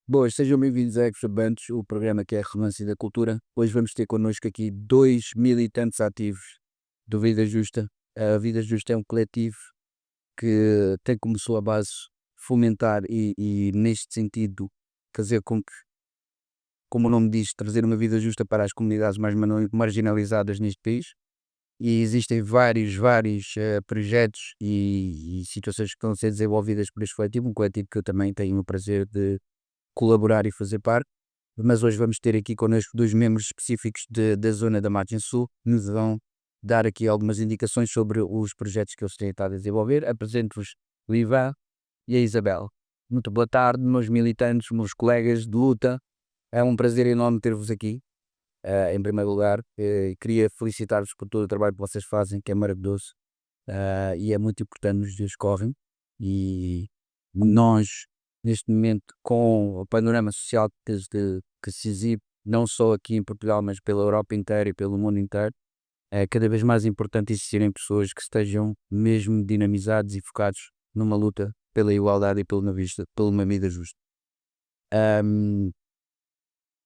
Boas, sejam bem-vindos a Extrabandos, o programa que é a relevância da cultura. Hoje vamos ter connosco aqui dois militantes ativos do Vida Justa. A Vida Justa é um coletivo que tem como sua base fomentar e neste sentido, fazer com que, como o nome diz, trazer uma vida justa para as comunidades mais marginalizadas neste país. E existem vários projetos e situações que estão a ser desenvolvidas por este coletivo, um coletivo que eu também tenho o prazer de colaborar e fazer parte, mas hoje vamos ter aqui connosco dois membros específicos da zona da Margem Sul, que nos vão dar aqui algumas indicações sobre os projetos que eles têm estado a desenvolver. Apresento-vos o Ivan e a Isabel. Muito boa tarde, meus militantes, meus colegas de luta. É um prazer enorme ter-vos aqui. Em primeiro lugar, queria felicitar-vos por todo o trabalho que vocês fazem, que é maravilhoso, e é muito importante nos dias que correm. E nós, neste momento, com o panorama social que se exibe, não só aqui em Portugal, mas pela Europa inteira e pelo mundo inteiro, é cada vez mais importante existirem pessoas que estejam mesmo dinamizados e focados numa luta pela igualdade e pela uma vida justa.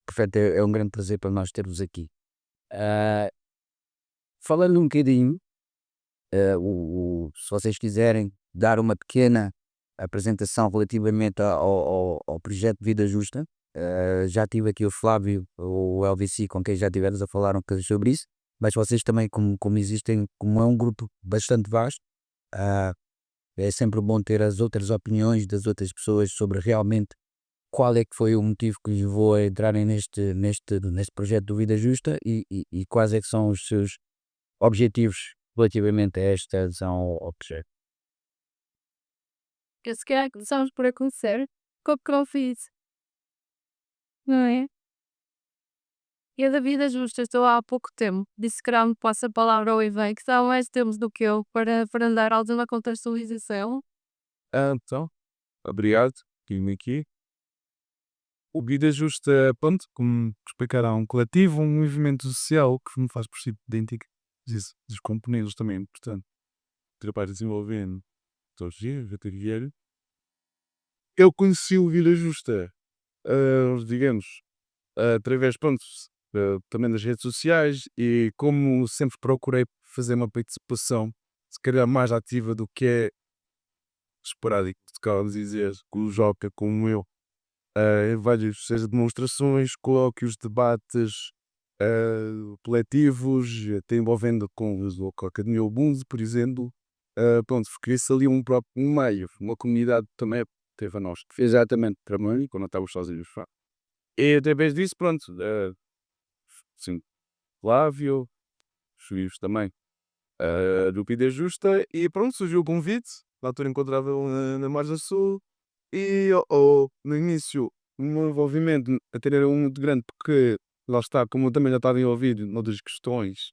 Perfeito, é um grande prazer para nós ter-vos aqui. Falando um bocadinho, se vocês quiserem dar uma pequena apresentação relativamente ao projeto Vida Justa, já tive aqui o Flávio, o LVC, com quem já tivemos a falar um bocadinho sobre isso, mas vocês também, como existem, como é um grupo bastante vasto, é sempre bom ter as outras opiniões das outras pessoas sobre realmente qual é que foi o motivo que lhes levou a entrarem neste projeto do Vida Justa e quais é que são os seus objetivos relativamente a esta adesão ao projeto. Eu se calhar começamos por acontecer com o que eu fiz, não é? Eu da Vida Justa estou há pouco tempo, disse que me passa a palavra ao Ivan, que está há mais tempo do que eu para dar alguma contextualização. Então, obrigado, estive aqui. O Vida Justa, pronto, como explicará, um coletivo, um movimento social que me faz por si idêntico dos componentes também, portanto, trabalho desenvolvendo todos os dias, diário. Eu conheci o Vida Justa, digamos, através, pronto, também das redes sociais e como sempre procurei fazer uma participação, se calhar mais ativa do que é esporádico, se calhar dizer, com o Joca, como eu, em várias, seja demonstrações, colóquios, debates coletivos, até envolvendo com a Academia Ubuntu, por exemplo. Pronto, cria-se ali um próprio meio, uma comunidade também teve a nós, que fez exatamente trabalho quando estávamos sozinhos. E através disso, pronto, sim, Flávio, os vivos também, do Vida Justa, e pronto, surgiu o convite, na altura encontrava na Margem Sul, e no início o meu envolvimento até era muito grande, porque lá está, como eu também já estava envolvido noutras questões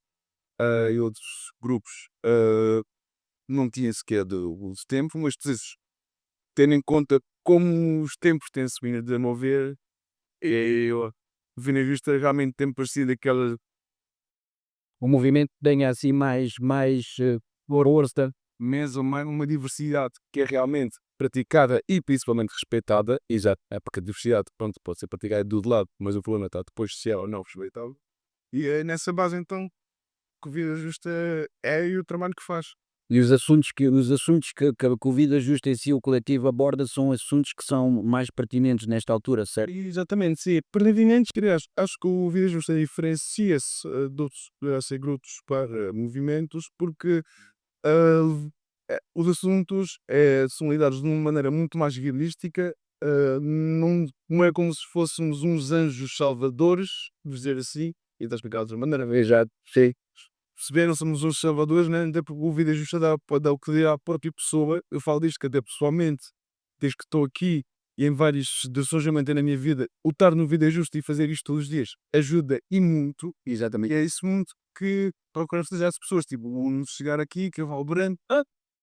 e outros grupos, não tinha sequer os tempos, mas preciso ter em conta como os tempos têm-se vindo a desenvolver, e eu vi na vista realmente tem parecido aquela O movimento tenha assim mais força. mesmo uma diversidade que é realmente praticada e principalmente respeitada, exato, é porque a diversidade, pronto, pode ser praticada de todo lado, mas o problema está depois se é ou não respeitável. E é nessa base então que o Vida Justa é o trabalho que faz. E os assuntos que o Vida Justa em si, o coletivo aborda, são assuntos que são mais pertinentes nesta altura, certo? Exatamente, sim. Pertinentes, aliás, acho que o Vida Justa diferencia-se de outros grupos para movimentos, porque os assuntos são lidados de uma maneira muito mais realística, não é como se fôssemos uns anjos salvadores, vamos dizer assim, e está explicado de outra maneira, veja, sim. Perceberam, somos uns salvadores, né? Até porque o Vida Justa dá o que dá à própria pessoa. Eu falo disto que até pessoalmente, desde que estou aqui e em várias situações que eu mantenho na minha vida, o estar no Vida Justa e fazer isto todos os dias ajuda e muito, exatamente, é isso muito. que procuramos fazer às pessoas, tipo, vamos chegar aqui, que eu vou ao branco,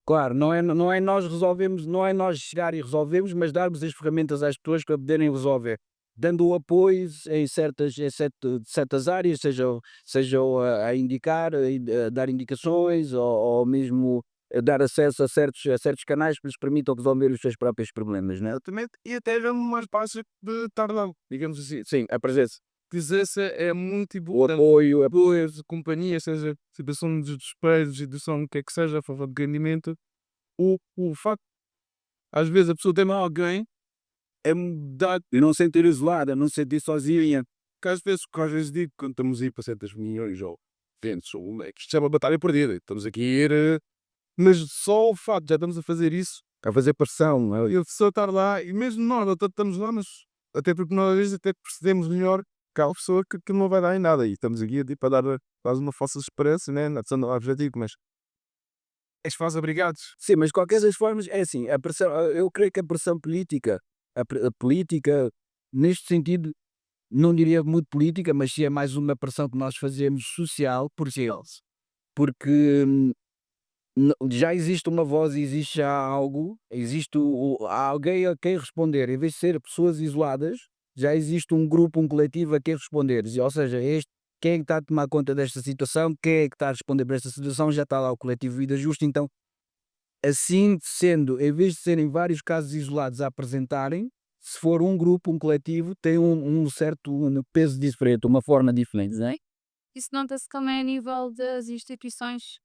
Claro, não é nós resolvemos, não é nós chegar e resolvemos, mas darmos as ferramentas às pessoas para poderem resolver. Dando o apoio certas áreas, sejam a indicar, a dar indicações ou mesmo a dar acesso a certos canais que lhes permitam resolver os seus próprios problemas, né? exatamente, e até já mais fácil de estar lá, digamos assim. Sim, a presença, Presença é muito o importante. apoio, Apoios, companhia, seja situação de despejo, situação o que é que seja, a favor de rendimento, o facto, às vezes a pessoa tem mal alguém, é mudar, e não sentir isolada, não sentir sozinha. que às vezes digo, quando estamos a ir para certas reuniões ou eventos, ou, é que isto é uma batalha perdida, estamos aqui a ir, mas só o facto de já estamos a fazer isso, A fazer pressão, não é? e a pessoa estar lá, e mesmo nós até estamos lá, mas até porque nós às vezes até percebemos melhor que há pessoa que não vai dar em nada, e estamos aqui tipo, a dar quase uma falsa esperança, né, na ação do objetivo, mas és faz obrigados. Sim, mas de qualquer das formas, é assim, a pressão, eu creio que a pressão política, a política, neste sentido, não diria muito política, mas sim é mais uma pressão que nós fazemos social por eles. Porque já existe uma voz, existe já algo, existe há alguém a quem responder, em vez de ser pessoas isoladas, já existe um grupo, um coletivo a quem responder. Ou seja, quem é que está a tomar conta desta situação, quem é que está a responder para esta situação, já está lá o coletivo Vida Justa, então assim sendo, em vez de serem vários casos isolados a apresentarem, se for um grupo, um coletivo, tem um certo peso diferente, uma forma diferente, não é? Isso nota-se também a nível das instituições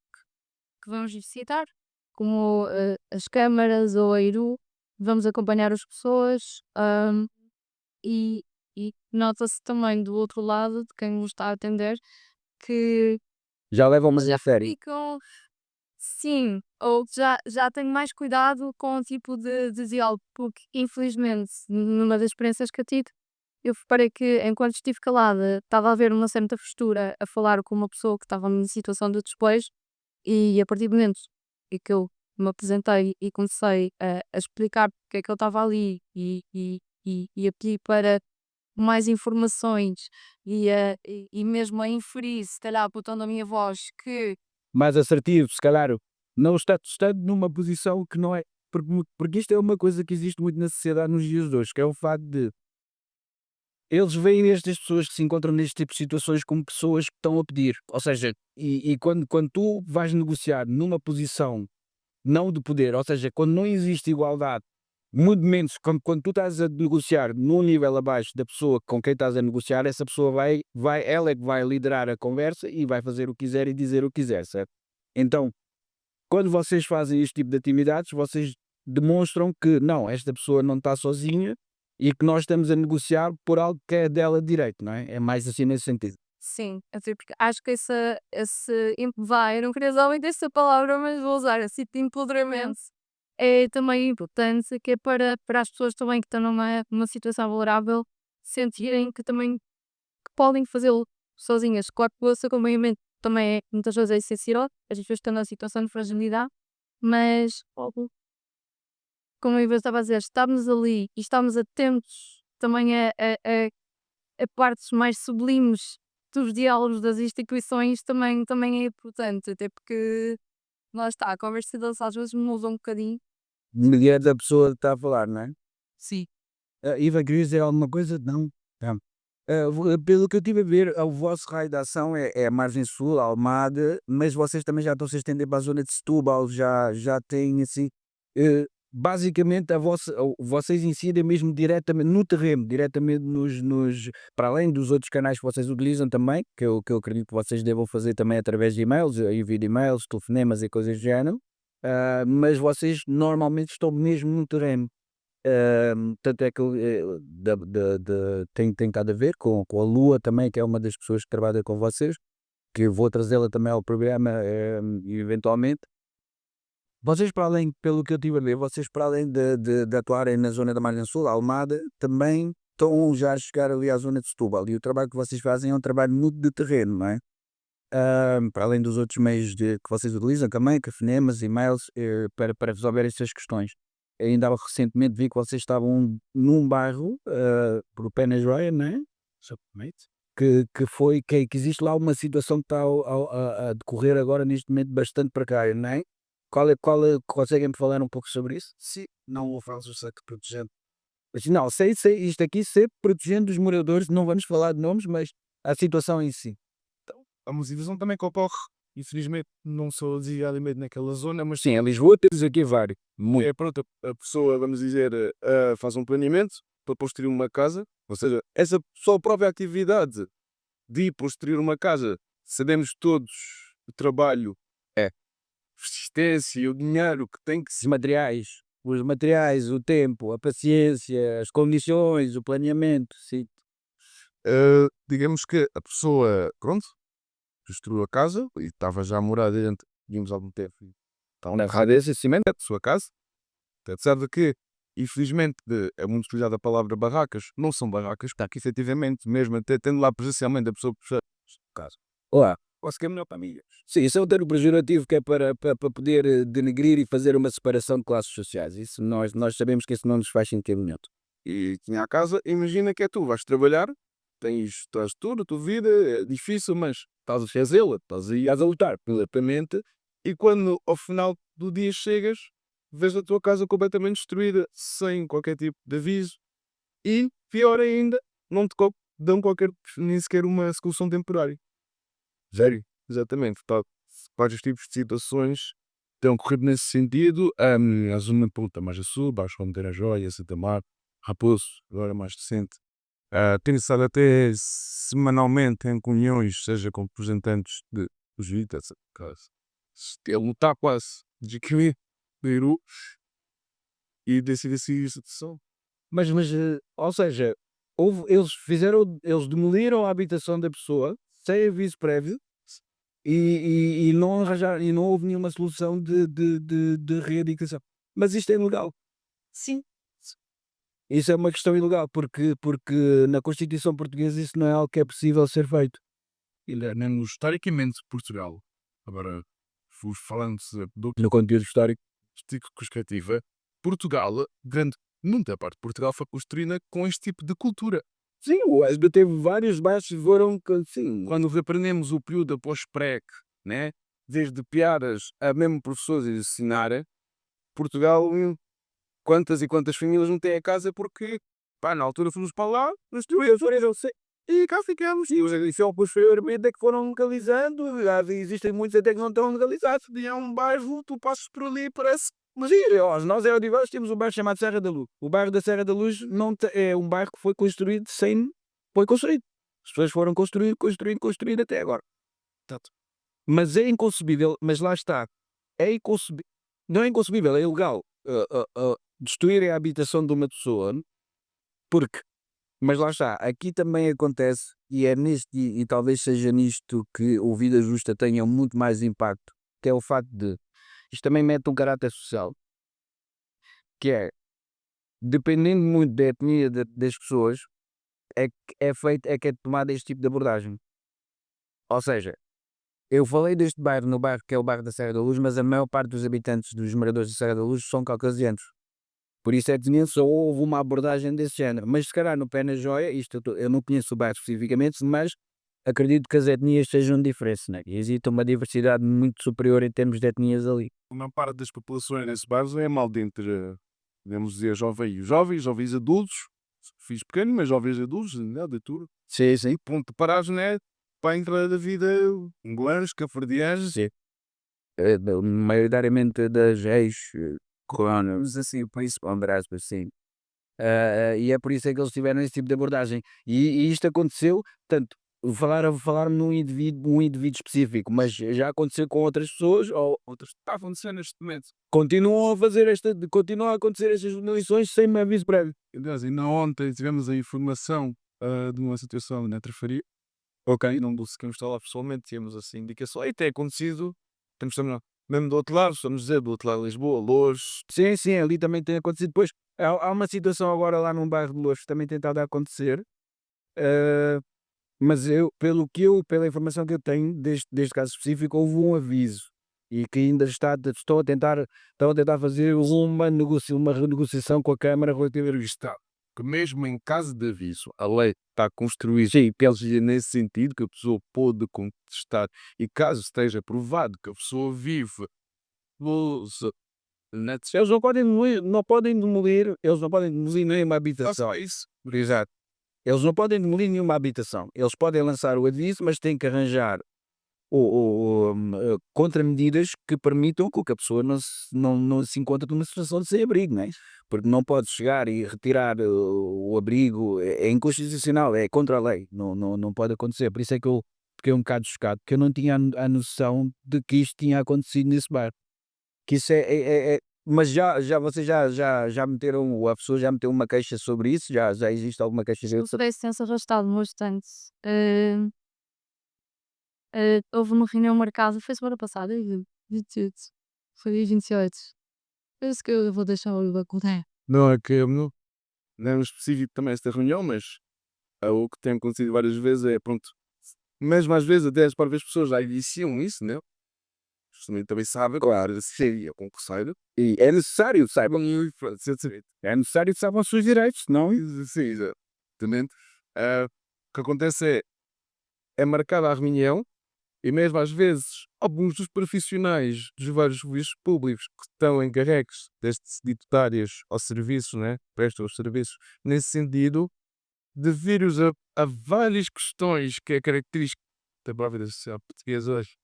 que vamos visitar, como as câmaras ou a IRU, vamos acompanhar as pessoas, e, e nota-se também do outro lado, de quem nos está a atender, que Já levam mais a sério. ficam, sim, ou que já tenho mais cuidado com o tipo de diálogo, porque infelizmente, numa das experiências que eu tive, eu reparei que enquanto estive calada, estava a haver uma certa postura a falar com uma pessoa que estava em situação de despejo, e a partir do momento em que eu me apresentei e comecei a explicar porque é que eu estava ali e a pedir para mais informações e mesmo a inferir, se calhar, pelo tom da minha voz, que Mais assertivo, se calhar, não estando numa posição que não é. Porque isto é uma coisa que existe muito na sociedade nos dias de hoje, que é o facto de eles veem estas pessoas que se encontram neste tipo de situações como pessoas que estão a pedir. Ou seja, e quando tu vais negociar numa posição não de poder, ou seja, quando não existe igualdade, muito menos quando tu estás a negociar num nível abaixo da pessoa com quem estás a negociar, essa pessoa ela é que vai liderar a conversa e vai fazer o que quiser e dizer o que quiser, certo? Então, quando vocês fazem este tipo de atividades, vocês demonstram que não, esta pessoa não está sozinha e que nós estamos a negociar por algo que é dela de direito, não é? É mais assim nesse sentido. sim, até porque acho que eu não queria usar muito essa palavra, mas vou usar esse tipo de empoderamento. É também importante, que é para as pessoas também que estão numa situação vulnerável sentirem que também que podem fazê-lo sozinhas. Claro que o esse acompanhamento também é, muitas vezes é essencial, as pessoas estão numa situação de fragilidade, mas como eu estava a dizer, estarmos ali e estarmos atentos também a partes mais sublimes dos diálogos das instituições também é importante, até porque lá está, a conversa deles às vezes muda um bocadinho. Mediante a pessoa que está a falar, não é? Sim. Iva, querias dizer alguma coisa? Não? Não. Pelo que eu estive a ver, o vosso raio de ação é a margem sul, a Almada, mas vocês também já estão-se a estender para a zona de Setúbal, já têm assim, basicamente vocês incidem mesmo diretamente no terreno, diretamente para além dos outros canais que vocês utilizam também, que eu acredito que vocês devam fazer também através de e-mails, envio de e-mails, telefonemas e coisas do género, mas vocês normalmente estão mesmo no terreno. Tanto é que tem estado a ver com a Lua também, que é uma das pessoas que trabalha com vocês, que eu vou trazê-la também ao programa, eventualmente. Vocês para além, pelo que eu estive a ver, vocês para além de atuarem na zona da margem sul, Almada, também estão já a chegar ali à zona de Setúbal, e o trabalho que vocês fazem é um trabalho muito de terreno, não é? Para além dos outros meios que vocês utilizam também, telefonemas, e-mails, para resolver estas questões. Ainda recentemente vi que vocês estavam num bairro, por Penas Roya, não é? Exatamente. que existe lá uma situação que está a decorrer agora neste momento bastante precária, não é? Conseguem-me falar um pouco sobre isso? Sim, não o faz o SEC protegendo. Mas não, isto aqui sempre protegendo os moradores, não vamos falar de nomes, mas a situação em si. A uma situação também que ocorre, infelizmente, não só diariamente naquela zona, mas Sim, em Lisboa temos aqui vários. Muito. é pronto, a pessoa, vamos dizer, faz um planeamento para construir uma casa, ou seja, essa só a própria atividade de construir uma casa, sabemos todos o trabalho, É. persistência, o dinheiro que tem que se. Os materiais, o tempo, a paciência, as condições, o planeamento, sim. Digamos que a pessoa, pronto, construiu a casa e estava já a morar dentro, tínhamos algum tempo, e estava na raiz cimento da sua casa, apesar de que, infelizmente, é muito utilizada a palavra barracas, não são barracas, está aqui efetivamente, mesmo até tendo lá presencialmente a pessoa por casa. Olá. Quase que é melhor para milhas. Sim, isso é um termo pejorativo que é para poder denegrir e fazer uma separação de classes sociais. Isso nós sabemos que isso não nos faz sentido nenhum. E tinha a casa, imagina que é tu, vais trabalhar, estás tudo, a tua vida é difícil, mas estás a fazê-la, estás aí a lutar plenamente, e quando ao final do dia chegas, vês a tua casa completamente destruída, sem qualquer tipo de aviso, e pior ainda, não te dão nem sequer uma solução temporária. Sério? Exatamente, tá. Vários tipos de situações têm ocorrido nesse sentido. A zona puta mais a sul, Baixo Monteiro a Joia, Santa Mar, Raposo, agora mais recente. Tenho estado até semanalmente em reuniões, seja com representantes dos VITAS, ele está quase de que Beirut e decide seguir a situação. Mas ou seja, eles demoliram a habitação da pessoa sem aviso prévio e não arranjaram, e não houve nenhuma solução de reabilitação. Mas isto é ilegal. Sim. Isso é uma questão ilegal, porque na Constituição Portuguesa isso não é algo que é possível ser feito. Historicamente, Portugal, agora falando do No conteúdo histórico. perspectiva, Portugal, muita parte de Portugal foi construída com este tipo de cultura. Sim, o SB teve vários baixos, foram, sim, Quando aprendemos o período após PREC, né? Desde piadas a mesmo professores a ensinar, Portugal, quantas e quantas famílias não têm a casa porque, pá, na altura fomos para lá, e cá ficamos. e os edições posteriormente é que foram legalizando, existem muitos até que não estão legalizados. E é um bairro, tu passas por ali, parece. Mas nós é Odivelas temos um bairro chamado Serra da Luz. O bairro da Serra da Luz é um bairro que foi construído foi construído. As pessoas foram construindo até agora. Exato. Mas é inconcebível, mas lá está, é inconcebível, não é inconcebível, é ilegal destruírem a habitação de uma pessoa, porque, mas lá está, aqui também acontece, e é e talvez seja nisto que o Vida Justa tenha muito mais impacto, que é o facto de, isto também mete um caráter social, que é, dependendo muito da etnia das pessoas, é que é tomada este tipo de abordagem. Ou seja, eu falei deste bairro, no bairro que é o bairro da Serra da Luz, mas a maior parte dos habitantes, dos moradores da Serra da Luz, são caucasianos. Por isso é que nem só houve uma abordagem desse género. Mas se calhar no Pé na Joia, eu não conheço o bairro especificamente, mas acredito que as etnias sejam diferentes, né? E existe uma diversidade muito superior em termos de etnias ali. Uma parte das populações nesse bairro é mal dentre, podemos dizer, jovens adultos, filhos pequenos, mas jovens adultos, né, de tudo. Sim, sim. Ponto de paragem, né? Para a entrada da vida, angolanos, cafradianos. Sim. Maioritariamente das ex-colonos, assim, o país, entre aspas, sim. E é por isso é que eles tiveram esse tipo de abordagem. E isto aconteceu, tanto, falar num um indivíduo específico, mas já aconteceu com outras pessoas, ou outras, Está a acontecer neste momento. continuam a acontecer estas demolições sem aviso prévio. Aliás, ainda ontem tivemos a informação de uma situação na Trafaria. Ok. Não conseguimos estar lá pessoalmente, tínhamos assim indicação. E tem acontecido, temos também, mesmo do outro lado, estamos a dizer, do outro lado de Lisboa, Loures. Sim, sim, ali também tem acontecido. Depois, há uma situação agora lá num bairro de Loures que também tem estado a acontecer, eh, mas pela informação que eu tenho deste caso específico, houve um aviso e que ainda estão a tentar fazer uma renegociação com a Câmara relativamente ao Estado. que mesmo em caso de aviso, a lei está construída pelos nesse sentido, que a pessoa pode contestar e caso esteja provado que a pessoa vive os Eles não podem demolir nenhuma habitação. isso. Exato. Eles não podem demolir nenhuma habitação. Eles podem lançar o aviso, mas têm que arranjar contramedidas que permitam que a pessoa não se encontre numa situação de sem-abrigo, não é? Porque não pode chegar e retirar o abrigo, é inconstitucional, é contra a lei, não pode acontecer. Por isso é que eu fiquei um bocado chocado, porque eu não tinha a noção de que isto tinha acontecido nesse bar. Que isso mas vocês já meteram, a pessoa já meteu uma queixa sobre isso? Já existe alguma queixa O sobre stress tem-se arrastado bastante. Houve uma reunião marcada, foi semana passada, dia 28. Foi dia 28. Penso que eu vou deixar o contar. Não é que não é específico também esta reunião, mas o que tem acontecido várias vezes é, pronto, mesmo às vezes até as próprias pessoas já iniciam isso, né? Justamente também sabem, claro, seria concurseiro. E é necessário que saibam, É necessário que saibam os seus direitos, não? Sim, exatamente. O que acontece é marcada a reunião e mesmo às vezes alguns dos profissionais dos vários serviços públicos que estão encarregues destes ditatários aos serviços, né? Prestam os serviços nesse sentido, devido a várias questões que é característica da própria sociedade portuguesa hoje.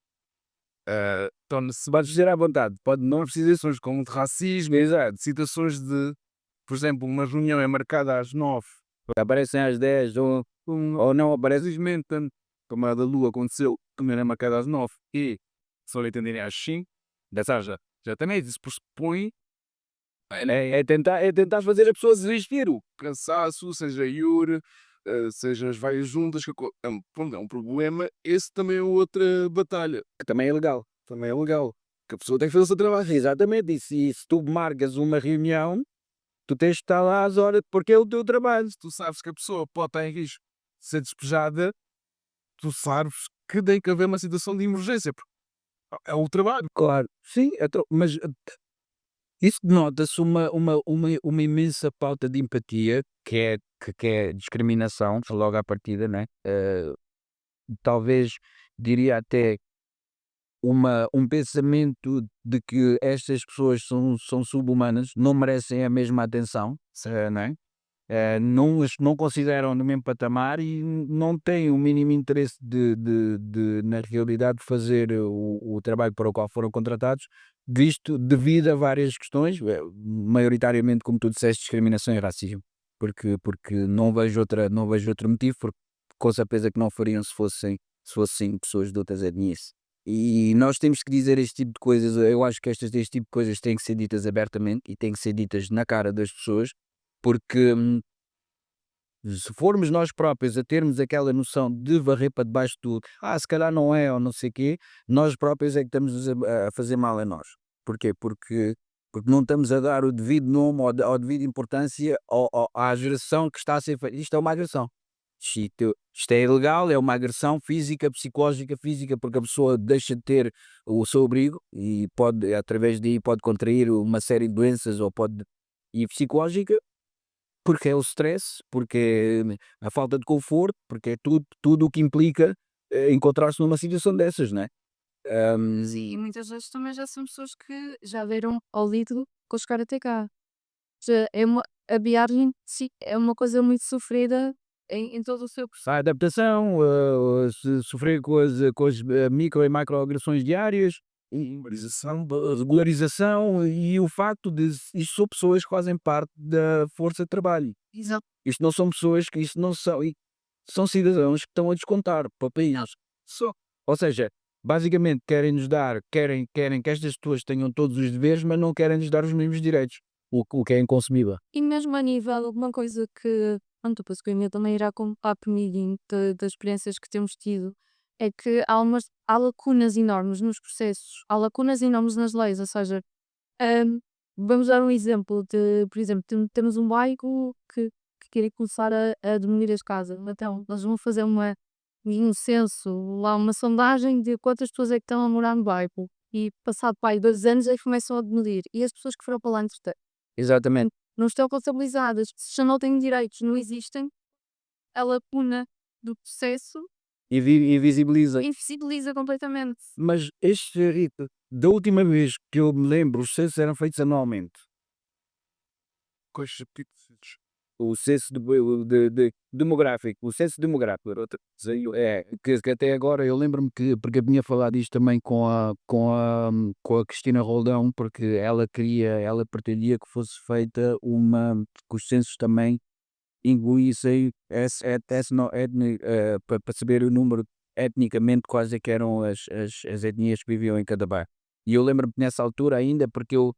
Torna-se pode dizer à vontade, pode não precisar. situações como de racismo, exato, situações de, por exemplo, uma reunião é marcada às 9, Aparecem às 10 ou não aparecem. infelizmente, como a da Lua aconteceu, também é marcada às 9 e só lhe atenderem às 5, dessa já também isso pressupõe É tentar fazer a pessoa desistir. cansaço, seja IUR, seja as várias juntas, pronto, é um problema, esse também é outra batalha. Que também é legal. Também é legal. Que a pessoa tem que fazer o seu trabalho. Exatamente. E se tu marcas uma reunião, tu tens de estar lá às horas, porque é o teu trabalho. Se tu sabes que a pessoa pode estar em risco de ser despejada, tu sabes que tem que haver uma situação de emergência, porque é o trabalho. Claro, sim, então, mas isso denota-se uma imensa pauta de empatia, que é discriminação, logo à partida, né? Talvez diria até um pensamento de que estas pessoas são sub-humanas, não merecem a mesma atenção, não é? Não as não consideram no mesmo patamar e não têm o mínimo interesse na realidade, de fazer o trabalho para o qual foram contratados, visto devido a várias questões, maioritariamente, como tu disseste, discriminação e racismo, porque não vejo outro motivo, porque com certeza que não fariam se fossem pessoas de outras etnias. E nós temos que dizer este tipo de coisas. Eu acho que este tipo de coisas têm que ser ditas abertamente e têm que ser ditas na cara das pessoas, porque se formos nós próprios a termos aquela noção de varrer para debaixo de tudo, se calhar não é ou não sei o quê, nós próprios é que estamos a fazer mal a nós. Porquê? Porque não estamos a dar o devido nome ou a devida importância à agressão que está a ser feita. Isto é uma agressão. Isto é ilegal, é uma agressão física, psicológica, física, porque a pessoa deixa de ter o seu abrigo e pode, através daí, pode contrair uma série de doenças e psicológica, porque é o stress, porque é a falta de conforto, porque é tudo o que implica encontrar-se numa situação dessas, não é? Sim, e muitas vezes também já são pessoas que já viram ao litro com os karateka. Já é a viagem, sim, é uma coisa muito sofrida em todo o seu processo. A adaptação, sofrer com as micro e macroagressões diárias, a regularização e o facto de isto são pessoas que fazem parte da força de trabalho. Exato. Isto não são pessoas que isto não são, são cidadãos que estão a descontar para o país. Só. Ou seja, basicamente querem que estas pessoas tenham todos os deveres, mas não querem lhes dar os mesmos direitos, o que é inconsumível. E mesmo a nível, uma coisa que, pronto, depois que a minha também irá contar comigo das experiências que temos tido, é que há lacunas enormes nos processos, há lacunas enormes nas leis, ou seja, hum, vamos dar um exemplo de, por exemplo, temos um bairro que quer começar a demolir as casas, então eles vão fazer um censo, lá uma sondagem de quantas pessoas é que estão a morar no bairro, e passado 2 anos aí começam a demolir, e as pessoas que foram para lá entretanto. Exatamente. não estão contabilizadas. Se já não têm direitos, não existem, a lacuna do processo E visibiliza. invisibiliza completamente. Mas este rito, da última vez que eu me lembro, os censos eram feitos anualmente. Coisas petites. O censo demográfico, o censo demográfico, era outra desenho, que até agora eu lembro-me que, porque eu tinha falado isto também com a Cristina Roldão, porque ela pretendia que fosse feita que os censos também incluíssem para saber o número etnicamente quais é que eram as etnias que viviam em cada bairro. E eu lembro-me que nessa altura ainda, porque eu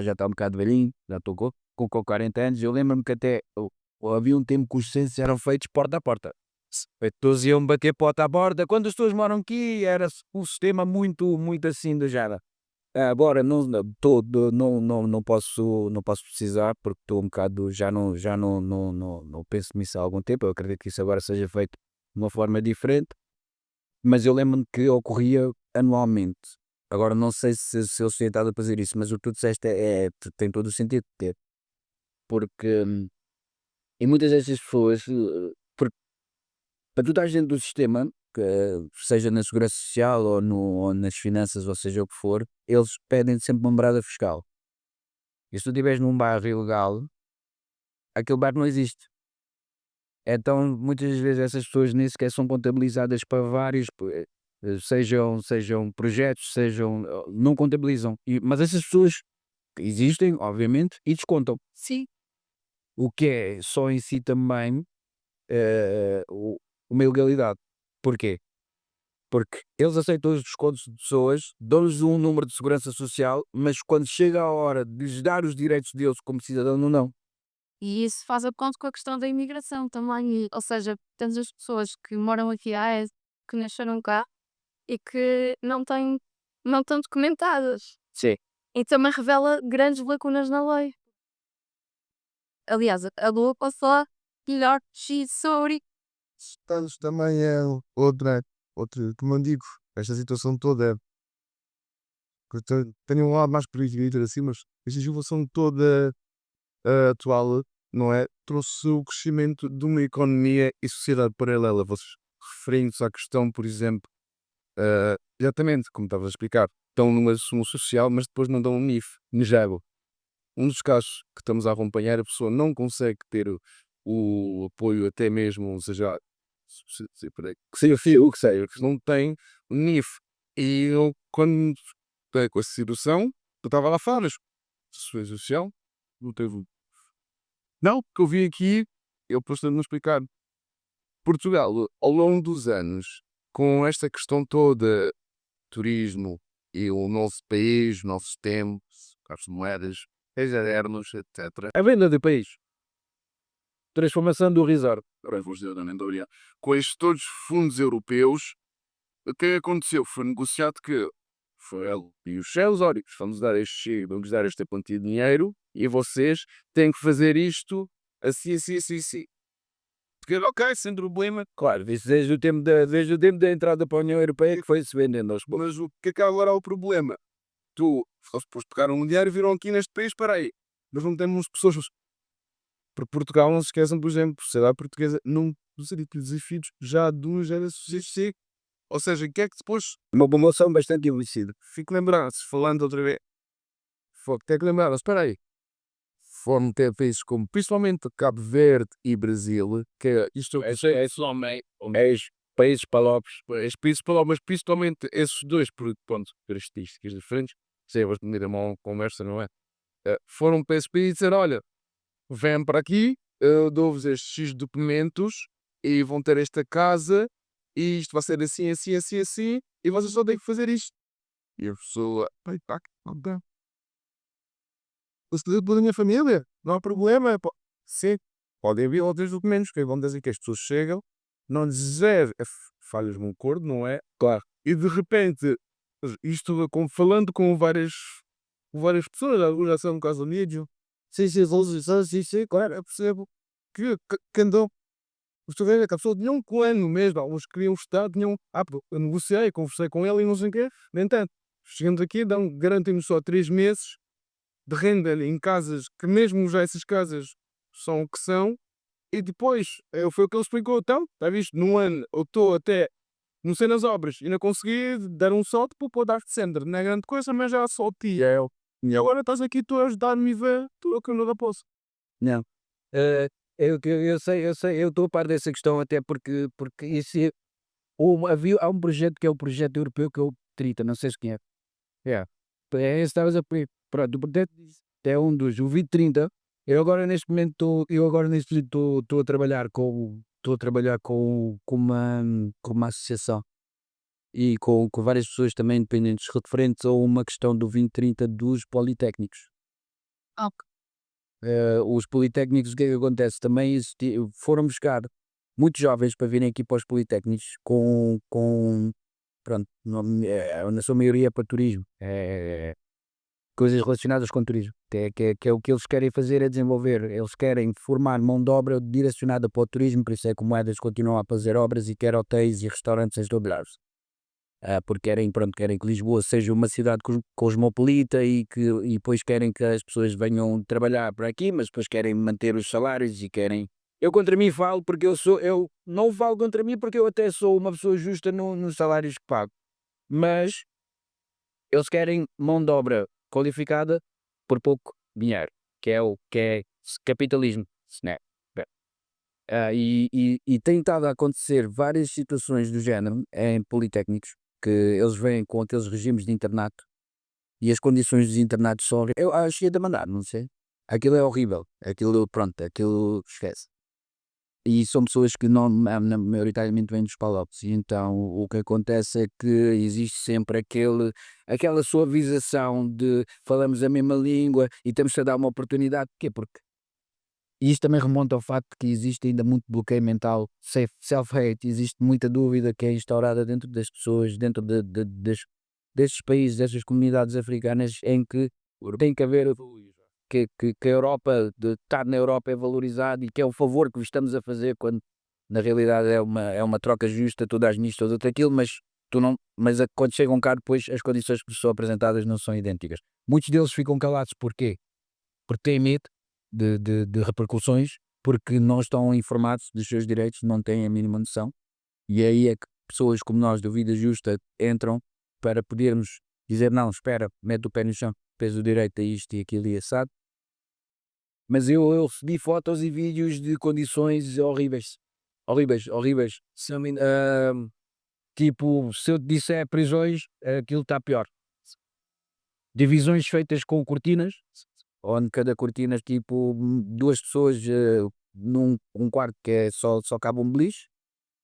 já está um bocado velhinho, já estou com 40 anos, eu lembro-me que até havia um tempo que os censos eram feitos porta a porta. Todos iam bater porta a porta. Quando as pessoas moram aqui, era um sistema muito, muito assim do género. Agora não posso precisar porque estou um bocado, não penso nisso há algum tempo. Eu acredito que isso agora seja feito de uma forma diferente, mas eu lembro-me que ocorria anualmente. Agora não sei se eu sei estado a fazer isso, mas o que tu disseste tem todo o sentido de ter, porque e muitas destas pessoas, para tu estás dentro do sistema, que, seja na segurança social ou nas finanças, ou seja o que for, eles pedem sempre uma morada fiscal. E se tu estiveres num bairro ilegal, aquele bairro não existe. Então, muitas vezes essas pessoas nem sequer são contabilizadas para vários, sejam projetos, não contabilizam. Mas essas pessoas existem, obviamente, e descontam. Sim. O que é só em si também uma ilegalidade. Porquê? Porque eles aceitam os descontos de pessoas, dão-lhes um número de segurança social, mas quando chega a hora de lhes dar os direitos deles como cidadão, não. E isso faz a ponto com a questão da imigração também. Ou seja, temos as pessoas que moram aqui há anos, que nasceram cá e que não estão documentadas. Sim. E também revela grandes lacunas na lei. Aliás, a lua passou melhor sorry. Estados também é outra, como eu digo, esta situação toda, que tenho um lado mais político assim, mas esta situação toda atual, não é? Trouxe o crescimento de uma economia e sociedade paralela. Vocês referindo-se à questão, por exemplo, exatamente, como estavas a explicar, estão numa assunto social, mas depois não dão um NIF, NGABO. Um dos casos que estamos a acompanhar, a pessoa não consegue ter o apoio, até mesmo, ou seja, que seja filho, o que seja, que não tem o NIF. E eu, quando estou com essa situação, eu estava lá fora, Segurança social, não teve. Não, porque eu vi aqui, eu posso não explicar. Portugal, ao longo dos anos, com esta questão toda, turismo e o novo país, novo sistema, as moedas, externos, etc. A venda do país. Transformação do resort. Com estes todos os fundos europeus, o que aconteceu? Foi negociado que foi ele e os seus órios, vamos dar esta quantia de dinheiro e vocês têm que fazer isto assim, assim, assim, assim. Porque, ok, sem problema. Claro, isso desde o tempo da entrada para a União Europeia que foi-se vendendo aos poucos. Mas o que é que agora é o problema? Tu, eles depois pegaram um dinheiro e viram aqui neste país, para aí. Nós não temos pessoas. Por Portugal, não se esqueçam, por exemplo, a sociedade portuguesa não seria desafios já de uma geração. Ou seja, o que é que depois Uma promoção bastante envelhecida. fico lembrado, falando outra vez, tem que lembrar, espera aí, foram ter países como principalmente Cabo Verde e Brasil, que isto É só países palopes. países, mas principalmente esses dois pontos características diferentes, sei, vou responder a uma conversa, não é? Foram para esse país dizer, olha, vêm para aqui, eu dou-vos estes X documentos e vão ter esta casa e isto vai ser assim, assim, assim, assim e vocês só têm que fazer isto. E a pessoa, "Pai, tá, não dá. Se tudo da minha família, não há problema. Sim, podem haver outros documentos que vão dizer que as pessoas chegam, não lhes falhas no acordo, não é? Claro. E de repente, isto falando com várias pessoas, alguns já são caso mídio, sim, claro, eu percebo que andam. Estou a ver que a pessoa tinha um plano mesmo, alguns queriam estar, eu negociei, conversei com ele e não sei o quê, nem tanto. Chegamos aqui, garantem-nos só 3 meses de renda em casas que mesmo já essas casas são o que são. E depois, foi o que ele explicou. Então, está visto? Num ano eu estou até, não sei nas obras, e não consegui dar um salto para o Dark Center. Não é grande coisa, mas já saltei. E agora estás aqui tu a ajudar-me a ver tudo o que eu não posso. Não. Eu estou a par dessa questão até porque isso há um projeto que é o projeto europeu que é o 30, não sei se conhece. É. É esse estavas a pedir. Pronto, o projeto é um dos, o 2030. Eu agora neste momento estou a trabalhar com uma associação e com várias pessoas também independentes referentes a uma questão do 2030 dos politécnicos. Ok. Os politécnicos, o que é que acontece? Também foram buscar muitos jovens para virem aqui para os politécnicos pronto, na sua maioria para turismo, coisas relacionadas com turismo, que é o que eles querem fazer, é desenvolver, eles querem formar mão de obra direcionada para o turismo, por isso é que o Moedas continua a fazer obras e quer hotéis e restaurantes a estabelecer-se. Porque querem que Lisboa seja uma cidade cosmopolita e depois querem que as pessoas venham trabalhar para aqui, mas depois querem manter os salários e querem. Eu contra mim falo porque eu não falo contra mim porque eu até sou uma pessoa justa nos salários que pago, mas eles querem mão de obra qualificada por pouco dinheiro, que é capitalismo, né? E tem estado a acontecer várias situações do género em politécnicos, que eles vêm com aqueles regimes de internato e as condições dos internatos são. Eu acho que ia demandar, não sei. Aquilo é horrível. Aquilo esquece. E são pessoas que não, maioritariamente vêm dos palopes. E então o que acontece é que existe sempre aquela suavização de falamos a mesma língua e temos que dar uma oportunidade. Porquê? Porque isto também remonta ao facto de que existe ainda muito bloqueio mental, self-hate, existe muita dúvida que é instaurada dentro das pessoas, dentro destes países, destas comunidades africanas, em que tem que haver que a Europa, de estar na Europa é valorizado e que é o favor que estamos a fazer, quando na realidade é uma troca justa, tu dás nisto, ou aquilo, mas quando chegam cá depois as condições que são apresentadas não são idênticas. Muitos deles ficam calados, porquê? Porque têm medo de repercussões, porque não estão informados dos seus direitos, não têm a mínima noção, e aí é que pessoas como nós do Vida Justa entram para podermos dizer, não, espera, mete o pé no chão, tens o direito a isto e aquilo e assado. Mas eu recebi fotos e vídeos de condições horríveis, horríveis, horríveis. Tipo, se eu te disser prisões, aquilo está pior. Divisões feitas com cortinas, onde cada cortina, tipo, duas pessoas num um quarto que é só cabe um beliche,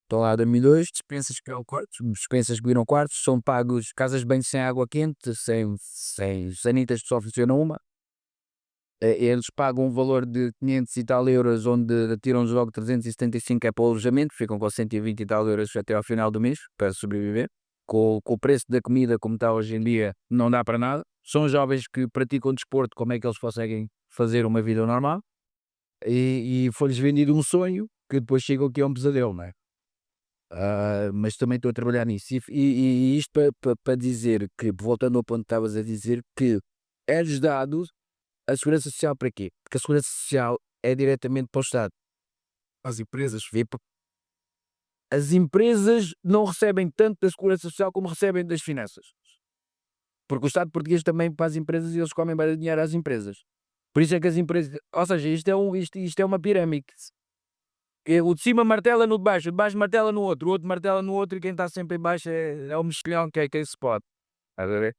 estão lá a dormir dois, dispensas que é o quarto, dispensas que viram quartos, são pagos casas de banho sem água quente, sem sanitas que só funcionam uma. Eles pagam um valor de 500 e tal euros, onde tiram-nos logo 375 é para o alojamento, ficam com 120 e tal euros até ao final do mês para sobreviver. Com o preço da comida como está hoje em dia, não dá para nada. São jovens que praticam desporto, como é que eles conseguem fazer uma vida normal? E foi-lhes vendido um sonho que depois chega aqui a um pesadelo, não é? Mas também estou a trabalhar nisso. E isto para dizer que, voltando ao ponto que estavas a dizer, que é-lhes dado a segurança social para quê? Porque a segurança social é diretamente para o Estado. As empresas. As empresas não recebem tanto da segurança social como recebem das finanças. Porque o Estado português também para as empresas e eles comem bem dinheiro às empresas. Por isso é que as empresas. Ou seja, isto é uma pirâmide. O de cima martela no de baixo, o de baixo martela no outro, o outro martela no outro e quem está sempre em baixo é o mexilhão que é quem se pode. Estás a ver?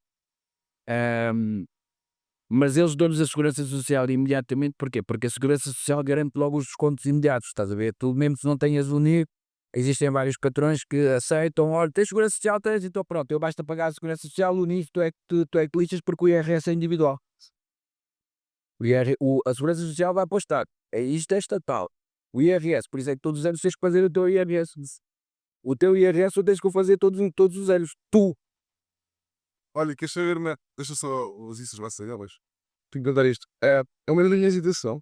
Mas eles dão-nos a segurança social imediatamente, porquê? Porque a segurança social garante logo os descontos imediatos, estás a ver? Tu mesmo se não tenhas o NIR, existem vários patrões que aceitam, olha, tens segurança social, tens, então pronto, eu basta pagar a segurança social, o NIR tu é que lixas porque o IRS é individual. A segurança social vai para o Estado, isto é estatal. O IRS, por isso é que todos os anos tens que fazer o teu IRS. O teu IRS tu tens que o fazer todos os anos, tu. Olha, queres saber, deixa só os isso vai ser elas. Tenho que contar isto. É uma linha de hesitação.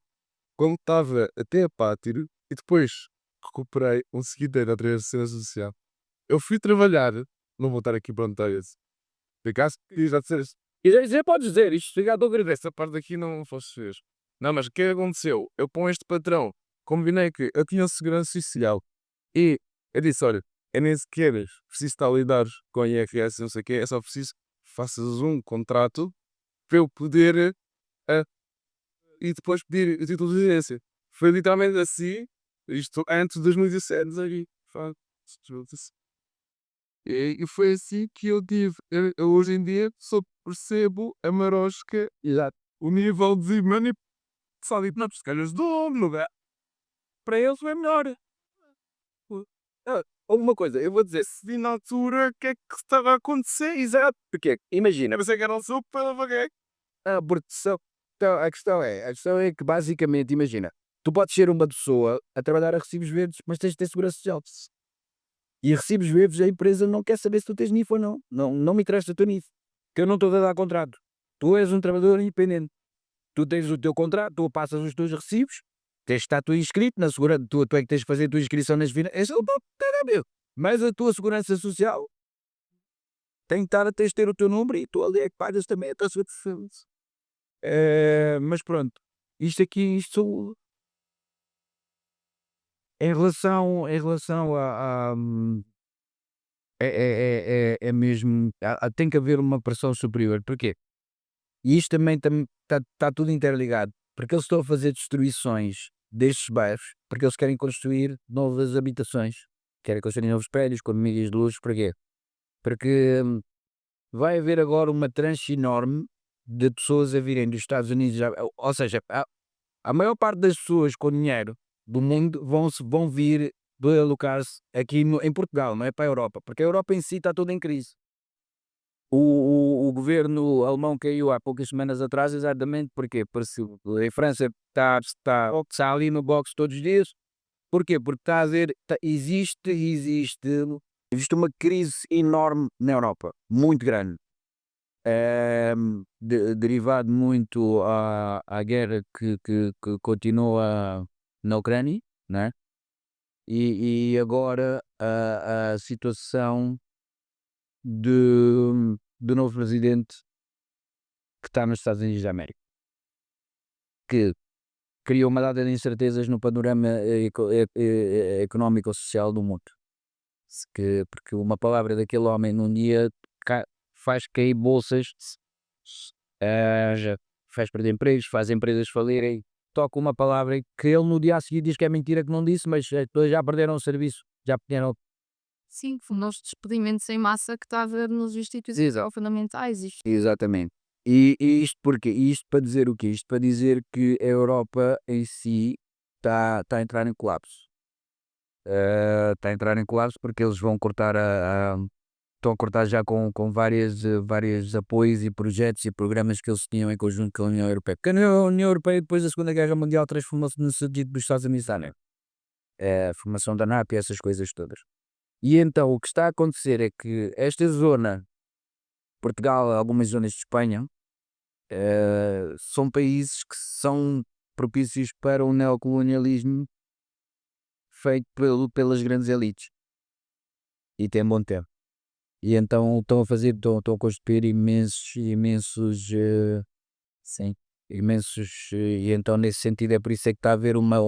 Quando estava até a pátiro e depois recuperei um seguinte outra vez de cena social. Eu fui trabalhar, não vou estar aqui pronto a esse. De caso que já disseste, Já podes dizer, isto chegado a ouvir essa parte aqui não fosse fez. Não, mas o que aconteceu? Eu com este patrão combinei que eu tinha segurança social e eu disse, olha, eu nem sequer preciso estar a lidar com a IRS, não sei o quê, é só preciso que faças um contrato para eu poder e depois pedir o título de residência. Foi literalmente assim, isto antes de 2017, aí. E foi assim que eu tive. Eu hoje em dia só percebo a marosca, Exato. o nível de manipulação. Não, se calhar do lugar. Para eles é melhor. Alguma coisa, eu vou dizer, Decidi na altura o que é que estava a acontecer, exato. porque imagina, Eu pensei que era um suco para vaguei. porque então, a questão é que basicamente, imagina, tu podes ser uma pessoa a trabalhar a recibos verdes, mas tens de ter segurança social. E recibos verdes, a empresa não quer saber se tu tens NIF ou não. Não me interessa o teu NIF, que eu não estou a dar contrato. Tu és um trabalhador independente. Tu tens o teu contrato, tu passas os teus recibos, tens de estar tu inscrito na segurança, tu é que tens de fazer a tua inscrição nas finanças. Esse é o teu meu. Mas a tua segurança social tem que estar, tens de ter o teu número e tu ali é que pagas também a tua segurança social. Mas pronto, isto em relação é mesmo, tem que haver uma pressão superior. Porquê? E isto também está tudo interligado, porque eles estão a fazer destruições destes bairros, porque eles querem construir novas habitações, querem construir novos prédios, condomínios de luxo. Porquê? Porque vai haver agora uma tranche enorme de pessoas a virem dos Estados Unidos, ou seja, a maior parte das pessoas com dinheiro do mundo vão vir de alocar-se aqui em Portugal, não é para a Europa, porque a Europa em si está toda em crise. O governo alemão caiu há poucas semanas atrás, exatamente porquê? Porque em França está ali no box todos os dias. Porquê? Porque está a haver, existe uma crise enorme na Europa, muito grande, derivado muito à guerra que continua na Ucrânia, né? E agora a situação do novo presidente que está nos Estados Unidos da América, que criou uma data de incertezas no panorama económico-social do mundo. Porque uma palavra daquele homem num dia faz cair bolsas, já faz perder empregos, faz empresas falirem, toca uma palavra que ele no dia a seguir diz que é mentira, que não disse, mas todos já perderam o serviço, já perderam. Sim, nos despedimentos em massa que está a haver nos institutos Exato. fundamentais. Isto. Exatamente. E isto porquê? Isto para dizer o quê? Isto para dizer que a Europa em si está a entrar em colapso. Está a entrar em colapso porque eles vão cortar estão a cortar já com vários apoios e projetos e programas que eles tinham em conjunto com a União Europeia. Porque a União Europeia, depois da Segunda Guerra Mundial, transformou-se no sentido dos Estados Unidos da América. A formação da NAP e essas coisas todas. E então o que está a acontecer é que esta zona, Portugal, algumas zonas de Espanha, são países que são propícios para o neocolonialismo feito pelas grandes elites e tem bom tempo. E então estão a construir sim, e então nesse sentido é por isso é que está a haver uma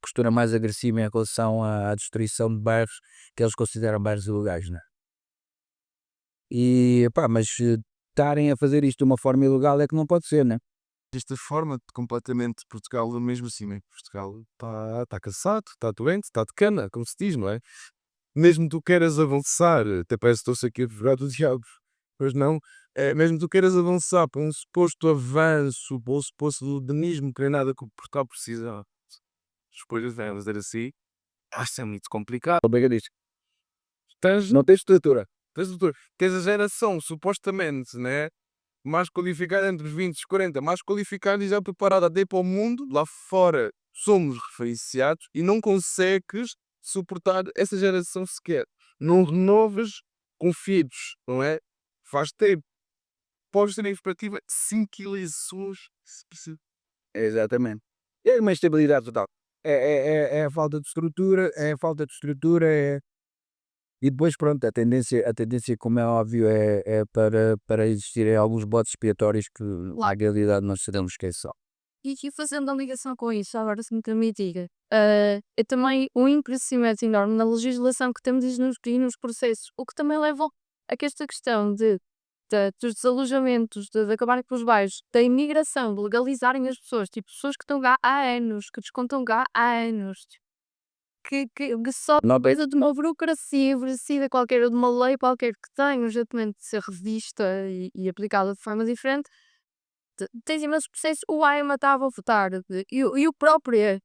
postura mais agressiva em relação à destruição de bairros que eles consideram bairros ilegais, né? E pá, mas estarem a fazer isto de uma forma ilegal é que não pode ser, né? Desta forma, completamente Portugal, mesmo assim, né? Portugal está cansado, está doente, está de cana, como se diz, não é? Mesmo tu queiras avançar, até parece que estou-se aqui a advogado do diabo, mas não, mesmo tu queiras avançar para um suposto avanço, para um suposto modernismo, que nem nada que o Portugal precisa, depois de dizer assim, acho que é muito complicado. Obrigadíssimo. Tens, Não tem estrutura. tens a geração, supostamente, né? Mais qualificada entre os 20 e os 40, mais qualificada e já preparada até para o mundo, lá fora somos referenciados e não consegues suportar essa geração sequer. Não renovas com filhos, não é? Faz tempo. Podes ter em perspectiva 5 eleições. Exatamente. É uma instabilidade total. É a falta de estrutura, é a falta de estrutura, E depois, pronto, a tendência, como é óbvio, é para existirem alguns botes expiatórios que, na realidade, nós sabemos quem são. E fazendo a ligação com isso, agora se me permitir, é também um crescimento enorme na legislação que temos e nos processos, o que também leva a que esta questão dos desalojamentos, de acabarem com os bairros, da imigração, de legalizarem as pessoas, tipo, pessoas que estão cá há anos, que descontam cá há anos, que só Não, coisa de uma burocracia envelhecida qualquer, ou de uma lei qualquer que tem urgentemente de ser revista e aplicada de forma diferente, tens imensos processos, o ai matava a votar, e o próprio,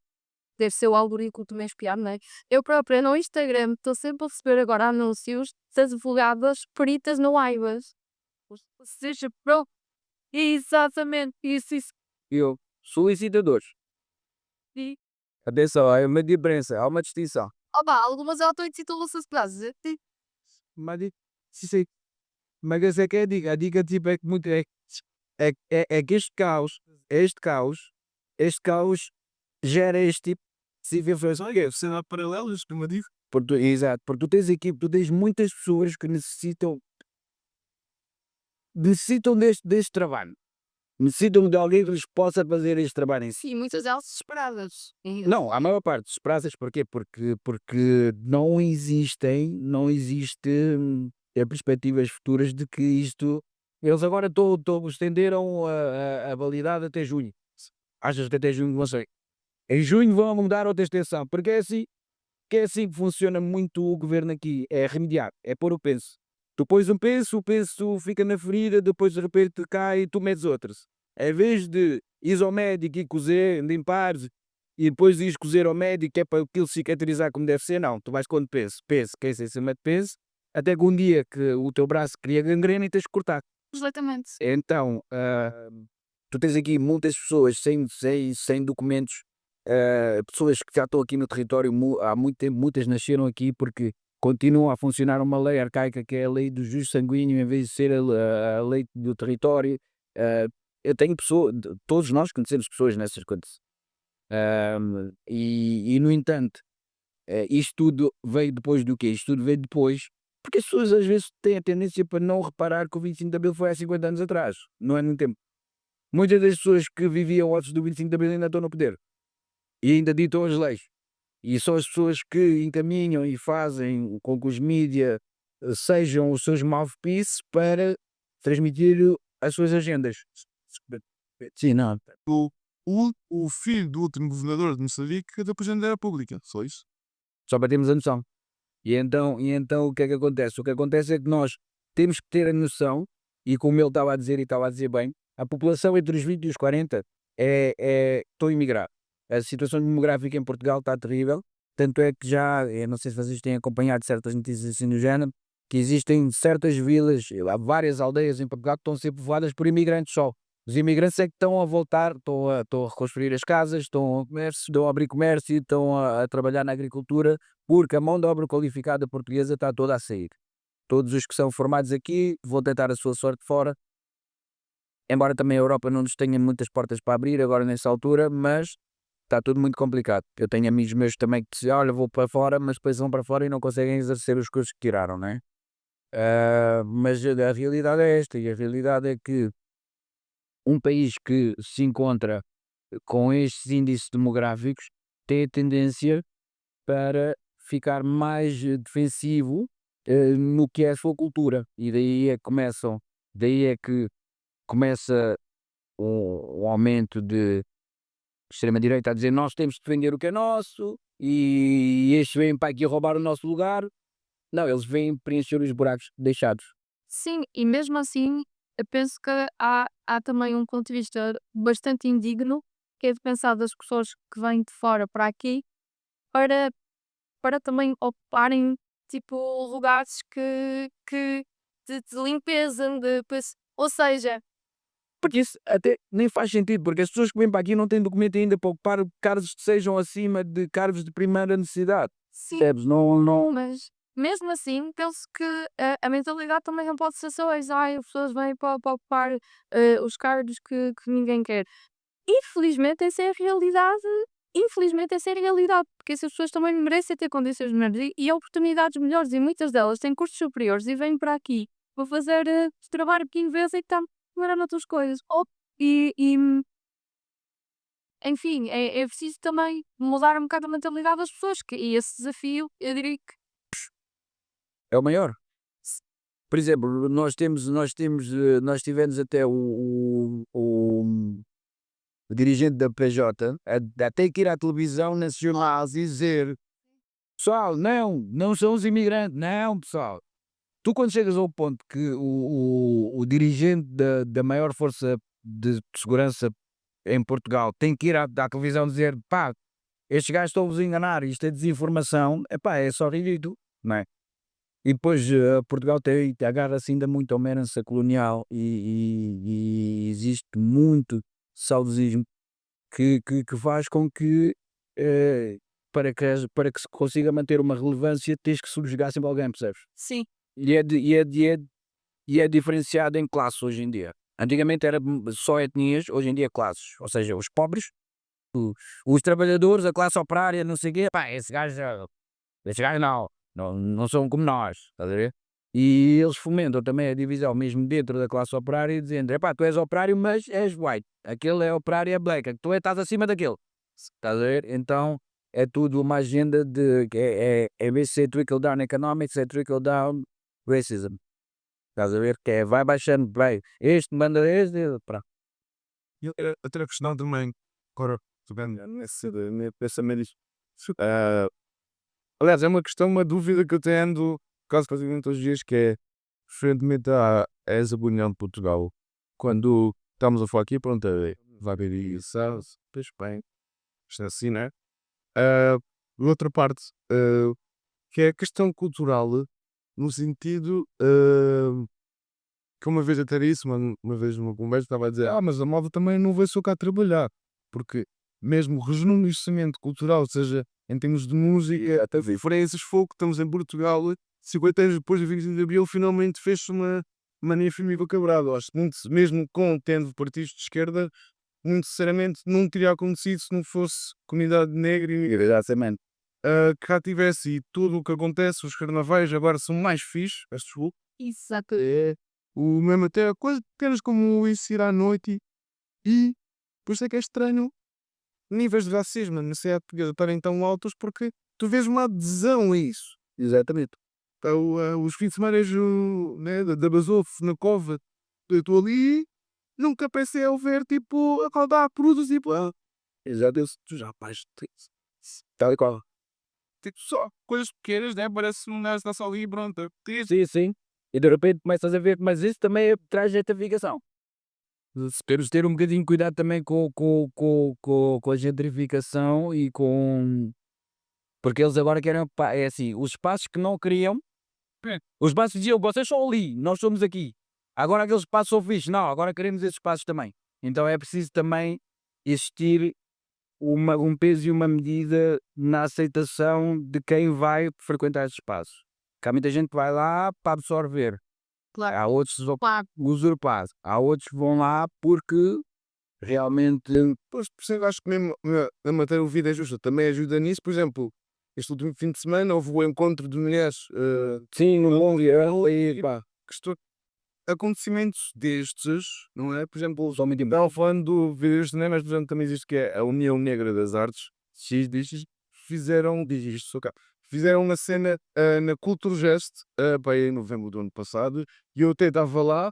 deve ser o algoritmo também espiar, não é? Eu própria no Instagram estou sempre a receber agora anúncios de advogadas peritas no AIBAS. Ou seja, pronto, exatamente, isso. eu, solicitadores, E, atenção, há uma diferença, há uma distinção. opa, algumas autores e se prazer. Mas, sim, mas é que a dica tipo, é que muito, é que este caos gera este tipo de situações. Olha, cenário paralelos, como eu digo. Exato, porque tu tens muitas pessoas que necessitam deste trabalho. Necessitam de alguém que lhes possa fazer este trabalho em si. Sim, muitas delas desesperadas. Não, a maior parte dos prazos, porquê? Porque não existe perspectivas futuras de que isto. Eles agora estenderam a validade até junho. Achas que até junho vão ser? Em junho vão mudar outra extensão, porque é assim que funciona muito o governo aqui, é remediar, é pôr o penso. Tu pões um penso, o penso fica na ferida, depois de repente cai e tu metes outros. Em vez de ires ao médico e cozer, limpares, e depois ires cozer ao médico, que é para aquilo cicatrizar como deve ser, não. Tu vais quando penso, que é em cima de penso, até que um dia que o teu braço cria gangrena e tens que cortar. Completamente. Então, tu tens aqui muitas pessoas sem documentos, pessoas que já estão aqui no território há muito tempo, muitas nasceram aqui porque continua a funcionar uma lei arcaica que é a lei do jus sanguíneo em vez de ser a lei do território. Eu tenho pessoas, todos nós conhecemos pessoas nessas coisas. E no entanto, isto tudo veio depois do quê? Isto tudo veio depois, porque as pessoas às vezes têm a tendência para não reparar que o 25 de Abril foi há 50 anos atrás, não é no tempo. Muitas das pessoas que viviam antes do 25 de Abril ainda estão no poder e ainda ditam as leis. E são as pessoas que encaminham e fazem com que os mídia sejam os seus mouthpiece para transmitir as suas agendas. Sim, não. O filho do último governador de Moçambique da Presidente da República, só isso. Só para termos a noção. E então o que é que acontece? O que acontece é que nós temos que ter a noção, e como ele estava a dizer e estava a dizer bem, a população entre os 20 e os 40 estão a emigrar. A situação demográfica em Portugal está terrível, tanto é que eu não sei se vocês têm acompanhado certas notícias assim do género, que existem certas vilas, há várias aldeias em Portugal que estão a ser povoadas por imigrantes só. Os imigrantes é que estão a voltar, estão a reconstruir as casas, estão a abrir comércio, estão a trabalhar na agricultura, porque a mão de obra qualificada portuguesa está toda a sair. Todos os que são formados aqui vão tentar a sua sorte fora, embora também a Europa não nos tenha muitas portas para abrir agora nessa altura, mas está tudo muito complicado. Eu tenho amigos meus também que dizem, olha, vou para fora, mas depois vão para fora e não conseguem exercer os cursos que tiraram, não é? Mas a realidade é esta, e a realidade é que um país que se encontra com estes índices demográficos tem a tendência para ficar mais defensivo no que é a sua cultura. E daí é que começa um aumento de extrema-direita a dizer nós temos de defender o que é nosso e estes vêm para aqui roubar o nosso lugar. Não, eles vêm preencher os buracos deixados. Sim, e mesmo assim, eu penso que há também um ponto de vista bastante indigno, que é de pensar das pessoas que vêm de fora para aqui, para, para também ocuparem, tipo, lugares de limpeza, ou seja, Porque isso até nem faz sentido, porque as pessoas que vêm para aqui não têm documento ainda para ocupar cargos que sejam acima de cargos de primeira necessidade. sim, Percebes? Não. mas mesmo assim, penso que a mentalidade também não pode ser só essa, ai, as pessoas vêm para ocupar os cargos que ninguém quer. Infelizmente, essa é a realidade infelizmente essa é a realidade, porque essas pessoas também merecem ter condições melhores e oportunidades melhores, e muitas delas têm cursos superiores e vêm para aqui para fazer trabalho que em vez e que estão a trabalhar noutras coisas. E, enfim, é preciso também mudar um bocado a mentalidade das pessoas, e esse desafio, eu diria que É o maior. Por exemplo, nós tivemos até o dirigente da PJ a ter que ir à televisão nacional dizer: pessoal, não são os imigrantes, não, pessoal. Tu, quando chegas ao ponto que o dirigente da maior força de segurança em Portugal tem que ir à televisão dizer: pá, estes gajos estão-vos a enganar, isto é desinformação, epá, é só ridículo, não é? E depois Portugal agarra-se ainda muito a uma herança colonial e existe muito saudosismo que faz com que para que se consiga manter uma relevância tens que subjugar sempre alguém, percebes? sim. E é diferenciado em classes hoje em dia. Antigamente era só etnias, hoje em dia é classes, ou seja, os pobres, os trabalhadores, a classe operária, não sei o quê, pá, esses gajos não são como nós, estás a ver? E eles fomentam também a divisão mesmo dentro da classe operária, dizendo: epá, tu és operário, mas és white, aquele é operário, é black, tu estás acima daquele, estás a ver? Então é tudo uma agenda de em vez de ser trickle down economics, é trickle down racism, estás a ver? Que é, vai baixando, vai, este manda este, pronto. E outra questão também, agora pegando nesse pensamento disso. Ah, aliás, é uma questão, uma dúvida que eu tenho, quase praticamente todos os dias, que é referentemente a essa União de Portugal. Quando estamos a falar aqui, pronto, vai haver isso, pois bem, isto é assim, né? Ah, outra parte, que é a questão cultural, no sentido que uma vez até disse, uma vez numa conversa, estava a dizer: mas a moda também não veio só cá trabalhar, porque mesmo o rejuvenescimento cultural, seja em termos de música, até diferenças, foi que estamos em Portugal, 50 anos depois do 25 de Abril, finalmente fez-se uma magnífica e quebrada. Acho que mesmo tendo partidos de esquerda, muito sinceramente, não teria acontecido se não fosse comunidade negra e Exatamente. cá tivesse, e tudo o que acontece, os carnavais agora são mais fixe, peço desculpa, Exato. é o mesmo até coisas pequenas como isso ir à noite e por isso é que é estranho níveis de racismo na sociedade portuguesa estarem tão altos, porque tu vês uma adesão a isso. Exatamente. Então, os fins de semana né, da Basof na Cova, eu estou ali, nunca pensei ao ver tipo a rodar produtos tipo, Exato. tu já rapaz, Tal e qual. tipo só coisas pequenas, né? Parece um gajo está só ali e pronto. Sim, sim. E de repente começas a ver, mas isso também traz gentrificação. Temos de ter um bocadinho de cuidado também com a gentrificação e com. Porque eles agora querem. Pá, é assim, os espaços que não queriam, os espaços diziam: vocês são ali, nós somos aqui. Agora aqueles espaços são fixos, não, agora queremos esses espaços também. Então é preciso também existir um peso e uma medida na aceitação de quem vai frequentar esses espaços. Porque há muita gente que vai lá para absorver. Claro. Há outros Claro. usurpados. Há outros que vão lá porque realmente. Pois, por isso eu acho que mesmo a matéria o Vida é Justa também ajuda nisso. Por exemplo, este último fim de semana houve o encontro de mulheres Sim, no longo e pá, acontecimentos destes, não é? Por exemplo, somente estava falando do Vida Justa, né? Mas por exemplo também existe que é a União Negra das Artes, diz isto, sou cá. Fizeram uma cena na Culturgest, pá, em novembro do ano passado, e eu até estava lá.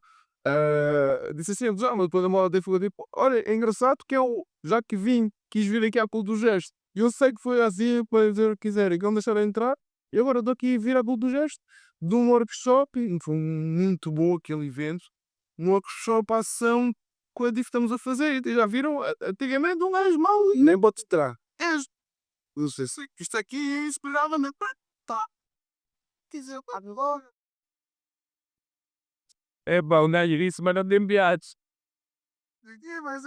Disse assim: mas depois da moda foi tipo, olha, é engraçado que eu, já que vim, quis vir aqui à Culturgest. Eu sei que foi assim para dizer o que quiserem, que não deixaram entrar, e agora estou aqui a vir à Culturgest de um workshop, e foi muito bom aquele evento, um workshop à ação com a DIF que estamos a fazer. E já viram? Antigamente um gajo mau e nem pode estar. Não sei se isto aqui é inspirado na tá. Dizer agora. é bom, não é isso, mas não tem piados. Mas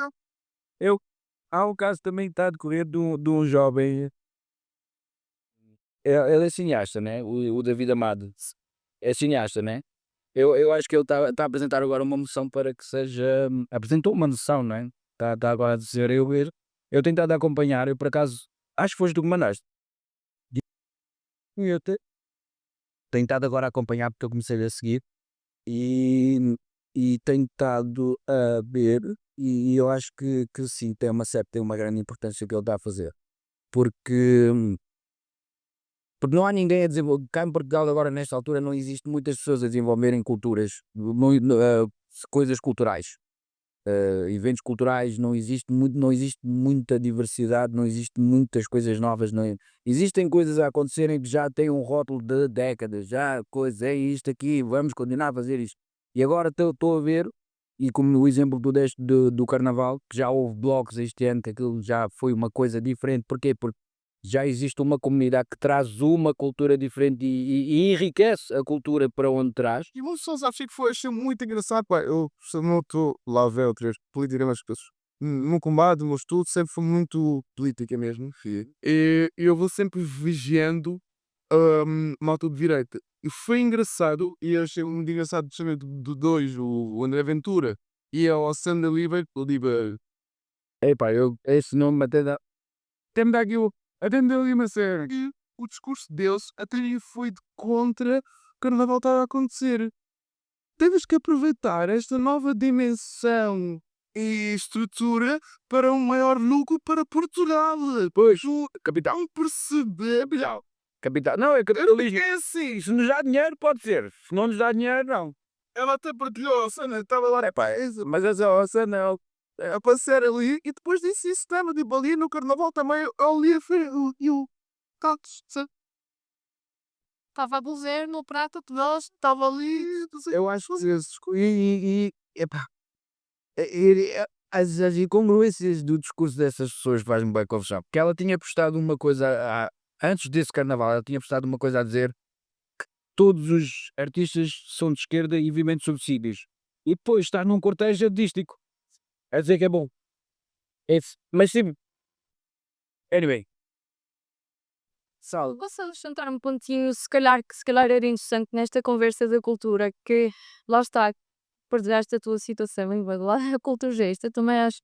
Há um caso também que está a decorrer de um jovem. Ele é cineasta, né? O David Amado. É cineasta, né? Eu acho que ele está a apresentar agora uma moção para que seja. Apresentou uma moção, não é? Está agora a dizer eu ver. Eu tenho estado a acompanhar, eu por acaso, acho que foste tu que mandaste. Eu tenho estado agora a acompanhar porque eu comecei a seguir e, e tenho estado a ver e eu acho que sim, tem uma grande importância o que ele está a fazer. Porque, porque não há ninguém a desenvolver, cá em Portugal agora nesta altura não existe muitas pessoas a desenvolverem culturas, coisas culturais. Eventos culturais, não existe muita diversidade, não existe muitas coisas novas, não, existem coisas a acontecerem que já têm um rótulo de décadas, já coisa é isto aqui, vamos continuar a fazer isto. E agora estou a ver, e como o exemplo que tu deste do carnaval, que já houve blocos este ano, que aquilo já foi uma coisa diferente, porquê? Porque já existe uma comunidade que traz uma cultura diferente e enriquece a cultura para onde traz. E uma pessoa achei que foi, achei muito engraçado, pá, eu não estou lá a ver outras políticas, mas no combate, no meu estudo, sempre foi muito política mesmo. Sim. E eu vou sempre vigiando malta de direita. E foi engraçado, e eu achei muito engraçado justamente do dois, o André Ventura e ao Sandra Lieber, Epá, esse nome até dá. até me dá aqui até me deu ali uma série. E o discurso deles até lhe foi de contra o carnaval estar a acontecer. Temos que aproveitar esta nova dimensão e estrutura para um maior lucro para Portugal. Pois, Tu capital. não perceber, bilhão. Capital. Não, é capitalismo. É assim. Se nos dá dinheiro, pode ser. Se não nos dá dinheiro, não. Ela até partilhou a cena, estava lá, Epá, "Essa, mas essa ossa não. a passear ali e depois disse isso também, tipo, ali no carnaval também, ali e o Catos, Estava a dizer no prato de nós, estava ali. Eu acho que esses. Epá, as incongruências do discurso dessas pessoas faz-me bem confusão. Porque ela tinha postado uma coisa. Antes desse carnaval, ela tinha postado uma coisa a dizer todos os artistas são de esquerda e vivem de subsídios. E depois está num cortejo artístico. A dizer que é bom. Mas sim. Anyway. Sal. Posso acrescentar um pontinho, se calhar era interessante nesta conversa da cultura, que lá está, partilhaste a tua situação em lá a cultura gesta, também acho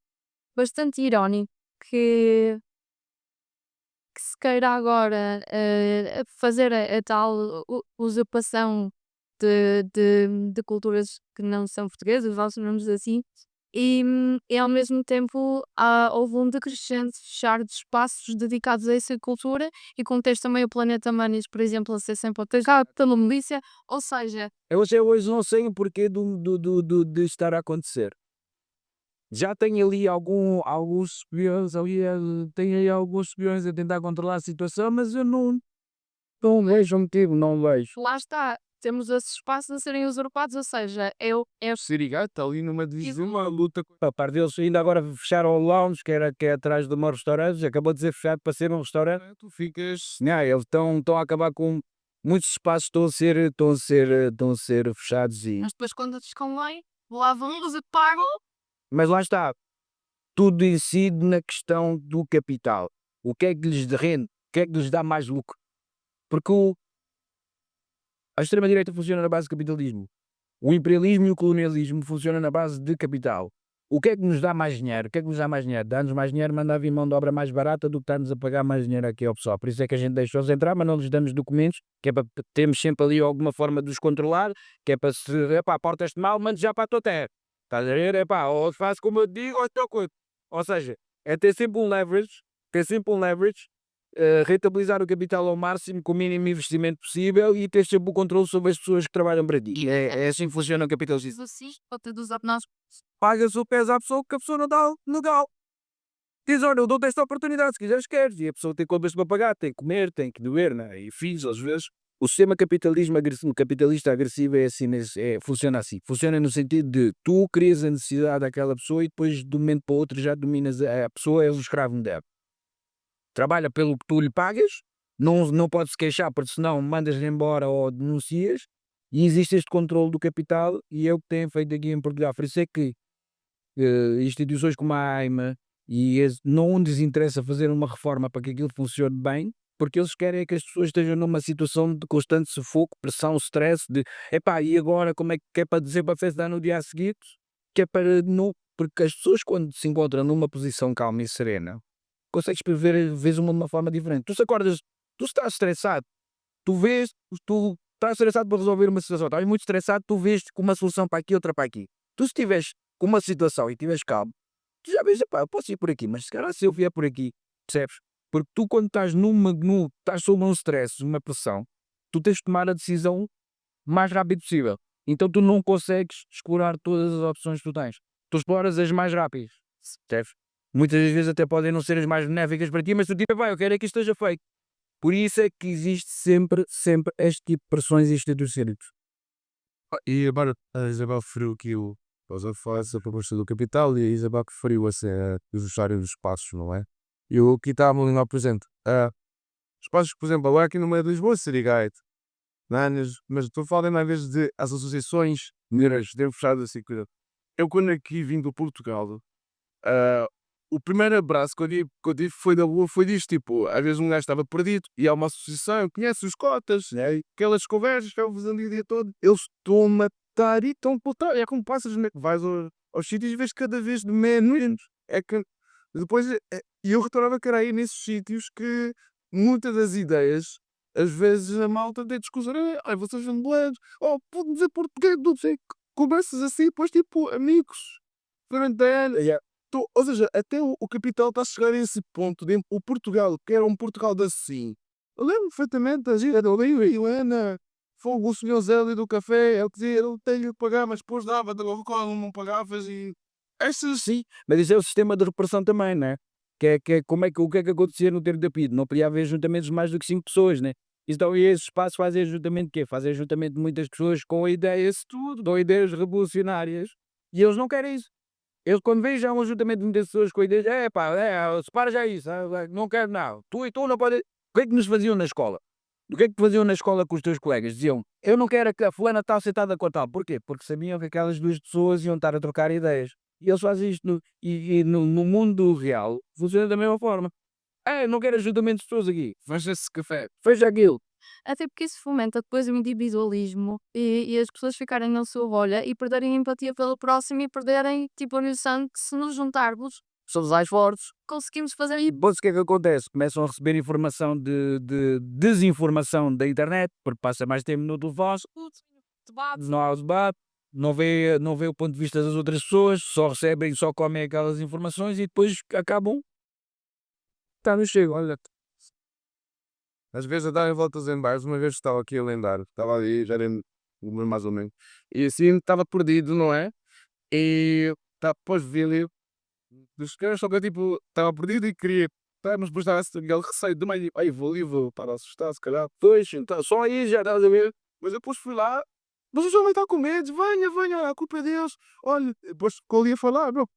bastante irónico que se queira agora fazer a tal usurpação de culturas que não são portuguesas, vamos chamamos assim, e ao mesmo tempo houve um decrescente fechar de espaços dedicados a essa cultura e contexto também o Planeta Manis, por exemplo, a ser sempre atacado pela milícia, ou seja, Eu até hoje não sei o porquê de estar a acontecer. Já tem ali alguns espiões ali, tem aí alguns espiões a tentar controlar a situação, mas eu não vejo motivo, não vejo. lá está, temos esses espaços a serem usurpados, ou seja, é Sirigaita ali numa divisão, uma luta. A par deles ainda agora fecharam o lounge, que é atrás do meu restaurante, acabou de ser fechado para ser um restaurante. Tu ficas. Não, eles estão a acabar com muitos espaços, estão a ser fechados mas depois quando desconvém, lá vão eles e pagam. mas lá está, tudo incide na questão do capital. O que é que lhes rende? O que é que lhes dá mais lucro? Porque a extrema-direita funciona na base de capitalismo. O imperialismo e o colonialismo funcionam na base de capital. O que é que nos dá mais dinheiro? O que é que nos dá mais dinheiro? Dá-nos mais dinheiro, manda vir mão de obra mais barata do que estar-nos a pagar mais dinheiro aqui ao pessoal. Por isso é que a gente deixa-os entrar, mas não lhes damos documentos, que é para termos sempre ali alguma forma de os controlar, que é para se, epá, portas-te mal, mande já para a tua terra. Estás a ver? Epá, ou faz como eu digo, ou estou coisa. Ou seja, é ter sempre um leverage, rentabilizar o capital ao máximo com o mínimo investimento possível e ter sempre o controle sobre as pessoas que trabalham para ti. É assim que funciona o capitalismo. Diz assim, para ter dos nós. Pagas o peso à pessoa que a pessoa não dá legal. Diz, olha, eu dou-te esta oportunidade, se quiseres, queres. E a pessoa tem contas para pagar, tem que comer, tem que doer, né? E fiz, às vezes. O sistema capitalista agressivo é assim, funciona assim. Funciona no sentido de tu crias a necessidade daquela pessoa e depois de um momento para o outro já dominas a pessoa, é o escravo moderno. Trabalha pelo que tu lhe pagas, não pode se queixar, porque senão mandas-lhe embora ou denuncias, e existe este controle do capital, e é o que tem feito aqui em Portugal. Por isso é que instituições como a AIMA não lhes interessa fazer uma reforma para que aquilo funcione bem, porque eles querem é que as pessoas estejam numa situação de constante sufoco, pressão, stress, de epá, e agora como é que é para dizer para festa no dia a seguir? Que é para não. Porque as pessoas, quando se encontram numa posição calma e serena, consegues vês uma de uma forma diferente. Tu se acordas, tu estás estressado, tu estás estressado para resolver uma situação, estás muito estressado, tu vês com uma solução para aqui, outra para aqui. Tu se estiveres com uma situação e estiveres calmo, tu já vês, epá, eu posso ir por aqui, mas se calhar se eu vier por aqui, percebes? Porque tu quando estás estás sob um stress, uma pressão, tu tens de tomar a decisão o mais rápido possível. Então tu não consegues explorar todas as opções que tu tens. Tu exploras as mais rápidas, percebes? Muitas das vezes até podem não ser as mais benéficas para ti, mas tu tipo, vai, eu quero é que isto esteja feito. Por isso é que existe sempre este tipo de pressões institucionais. E agora a Isabel referiu aqui estás a falar essa proposta do capital e a Isabel que referiu assim, os usuários dos espaços, não é? E eu aqui estava a lembrar, por exemplo, espaços, por exemplo, agora aqui no meio de Lisboa, Serigate, mas estou a falar mais vezes de as associações mineiras terem fechado assim, coisa. Eu quando aqui vim do Portugal, ah, o primeiro abraço que eu tive foi da rua, foi disto, tipo, às vezes um gajo estava perdido e há uma associação, conhece os cotas, né? E aquelas conversas que eu fazendo o dia todo, eles estão a matar e estão a botar, é como passas, né? Que vais aos sítios e vês cada vez de menos, é que depois, e eu retornava que era aí nesses sítios que muitas das ideias, às vezes a malta tem discussão, ai, vocês são ingleses, oh, pode dizer português, não sei, conversas assim, depois tipo, amigos, durante anos, ou seja, até o capital está a chegar a esse ponto, de, o Portugal, que era um Portugal de assim, eu lembro perfeitamente da gira do Rio e Helena, fogo, o senhor Zélio do café, ele dizia, eu tenho que pagar, mas depois dava, não pagavas e... Essas, Sim, mas isso é o sistema de repressão também, né? O que é que acontecia no tempo da PIDE? Não podia haver ajuntamentos de mais do que 5 pessoas, né? Então, e esse espaço fazem ajuntamento de quê? Fazem ajuntamento de muitas pessoas com ideias de tudo, com ideias revolucionárias, e eles não querem isso. Eles quando veem já um ajuntamento de muitas pessoas com ideias, pá, separa já isso, não quero nada. Tu e tu não podem... O que é que nos faziam na escola? O que é que faziam na escola com os teus colegas? Diziam, eu não quero que a fulana tal sentada com a tal. Porquê? Porque sabiam que aquelas duas pessoas iam estar a trocar ideias. E eles fazem isto no mundo real, funciona da mesma forma. Não quero ajuntamento de pessoas aqui. Fecha esse café. Fecha aquilo. Até porque isso fomenta depois o individualismo e as pessoas ficarem na sua bolha e perderem a empatia pelo próximo e perderem tipo a noção que se nos juntarmos Somos mais fortes. conseguimos fazer E depois o que é que acontece? Começam a receber informação de desinformação da internet, porque passa mais tempo no telefone, debate. não há debate, não vê o ponto de vista das outras pessoas, só recebem, só comem aquelas informações e depois acabam. Está no chego, olha. às vezes a darem voltas em bares, uma vez estava aqui a lembrar, estava ali, já era mais ou menos, e assim estava perdido, não é? E depois vi ali, dos caras, só que eu tipo, estava perdido e queria, mas depois estava aquele receio de meio, ai vou ali, vou para assustar, se calhar, pois, então, só aí já estás a ver, mas depois fui lá, mas o jovem está com medo, venha, a culpa é deles, olha, depois ficou ali a falar, bro,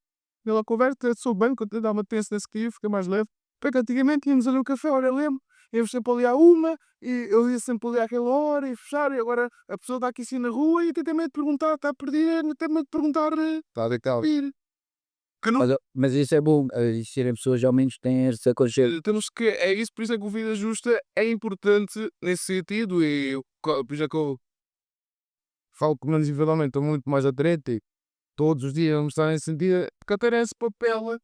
pela conversa, sou bem, quando eu dá uma tensa nesse que fica mais leve, porque antigamente íamos ali ao café, olha, lembro, íamos sempre ali à uma, e eu ia sempre ali àquela hora, e fechar, e agora a pessoa está aqui assim na rua, e tem medo de perguntar, está a perder, tem medo de perguntar, está a deitar, ir. Que não, Mas isso é bom, existirem pessoas ao menos que têm essa consciência. temos que, é isso, por isso é que o Vida Justa é importante nesse sentido, e por isso é que eu falo que menos individualmente, estou muito mais aderente, e todos os dias vamos estar nesse sentido, porque até esse papel,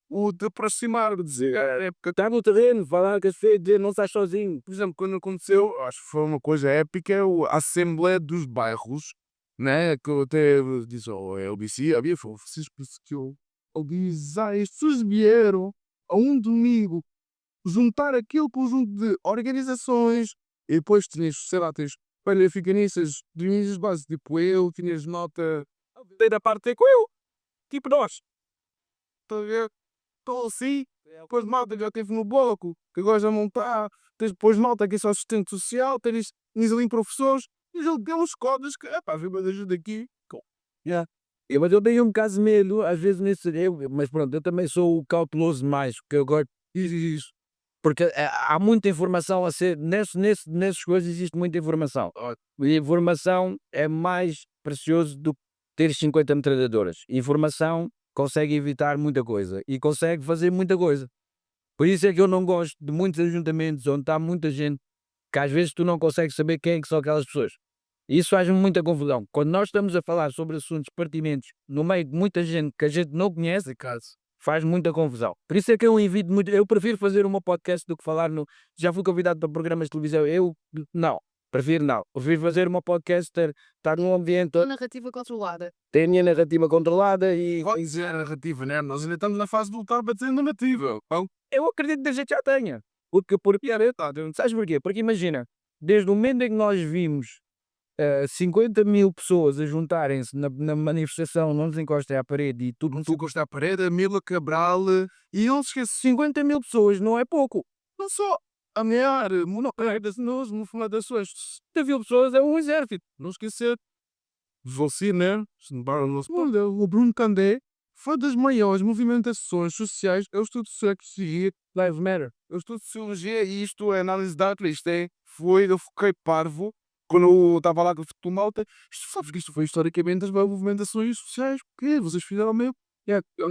o de aproximar, de dizer, é porque Está no terreno, falar café, dizer não estás sozinho. por exemplo, quando aconteceu, acho que foi uma coisa épica, a Assembleia dos Bairros, né? Que eu até disse ao LBC, havia, foi o Francisco que eu disse, estes pessoas vieram a um domingo juntar aquele conjunto de organizações e depois tinhas, sei lá, tens panafricanistas de linhas base, tipo eu, tinhas nota, da parte é com eu, tipo nós, estás a ver? Estou assim, depois malta que já esteve no bloco, que agora já não está, tens depois malta que é só assistente social, tens ali professores, tens ali uns codas que, pá, vem mais ajuda aqui. Yeah. Mas eu tenho um bocado de medo, às vezes, mas pronto, eu também sou o cauteloso demais, porque eu gosto isso. Porque há muita informação a ser, nessas coisas existe muita informação. E a informação é mais precioso do que ter 50 metralhadoras. Informação consegue evitar muita coisa e consegue fazer muita coisa. Por isso é que eu não gosto de muitos ajuntamentos onde está muita gente, que às vezes tu não consegues saber quem é que são aquelas pessoas. E isso faz-me muita confusão. Quando nós estamos a falar sobre assuntos pertinentes no meio de muita gente que a gente não conhece, Caso. Faz muita confusão. Por isso é que eu evito muito. Eu prefiro fazer uma podcast do que falar no. Já fui convidado para programas de televisão. Eu não. Prefiro não. Prefiro fazer uma podcast, estar num ambiente, Narrativa controlada. ter a minha narrativa controlada e. Vai dizer a narrativa, né? Nós ainda estamos na fase de lutar para dizer narrativa. Bom, Eu acredito que a gente já tenha. Porque sabes porquê? Porque imagina, desde o momento em que nós vimos 50 mil pessoas a juntarem-se na manifestação, não nos encostem à parede e tudo. tu gosta da parede, a Mila Cabral, e não se esquece, 50 mil pessoas não é pouco. não só ameaçar monocredas nos movimentações. 50 mil pessoas é um exército. Não esquecer, você, né? O Bruno Candé foi das maiores movimentações sociais. Eu estudo sociologia, Lives Matter. eu estudo sociologia e isto é análise de dados. Isto é, eu fiquei parvo quando eu estava lá com o malta. Isto, sabes que isto foi historicamente das maiores movimentações sociais. Porque vocês fizeram mesmo? Eu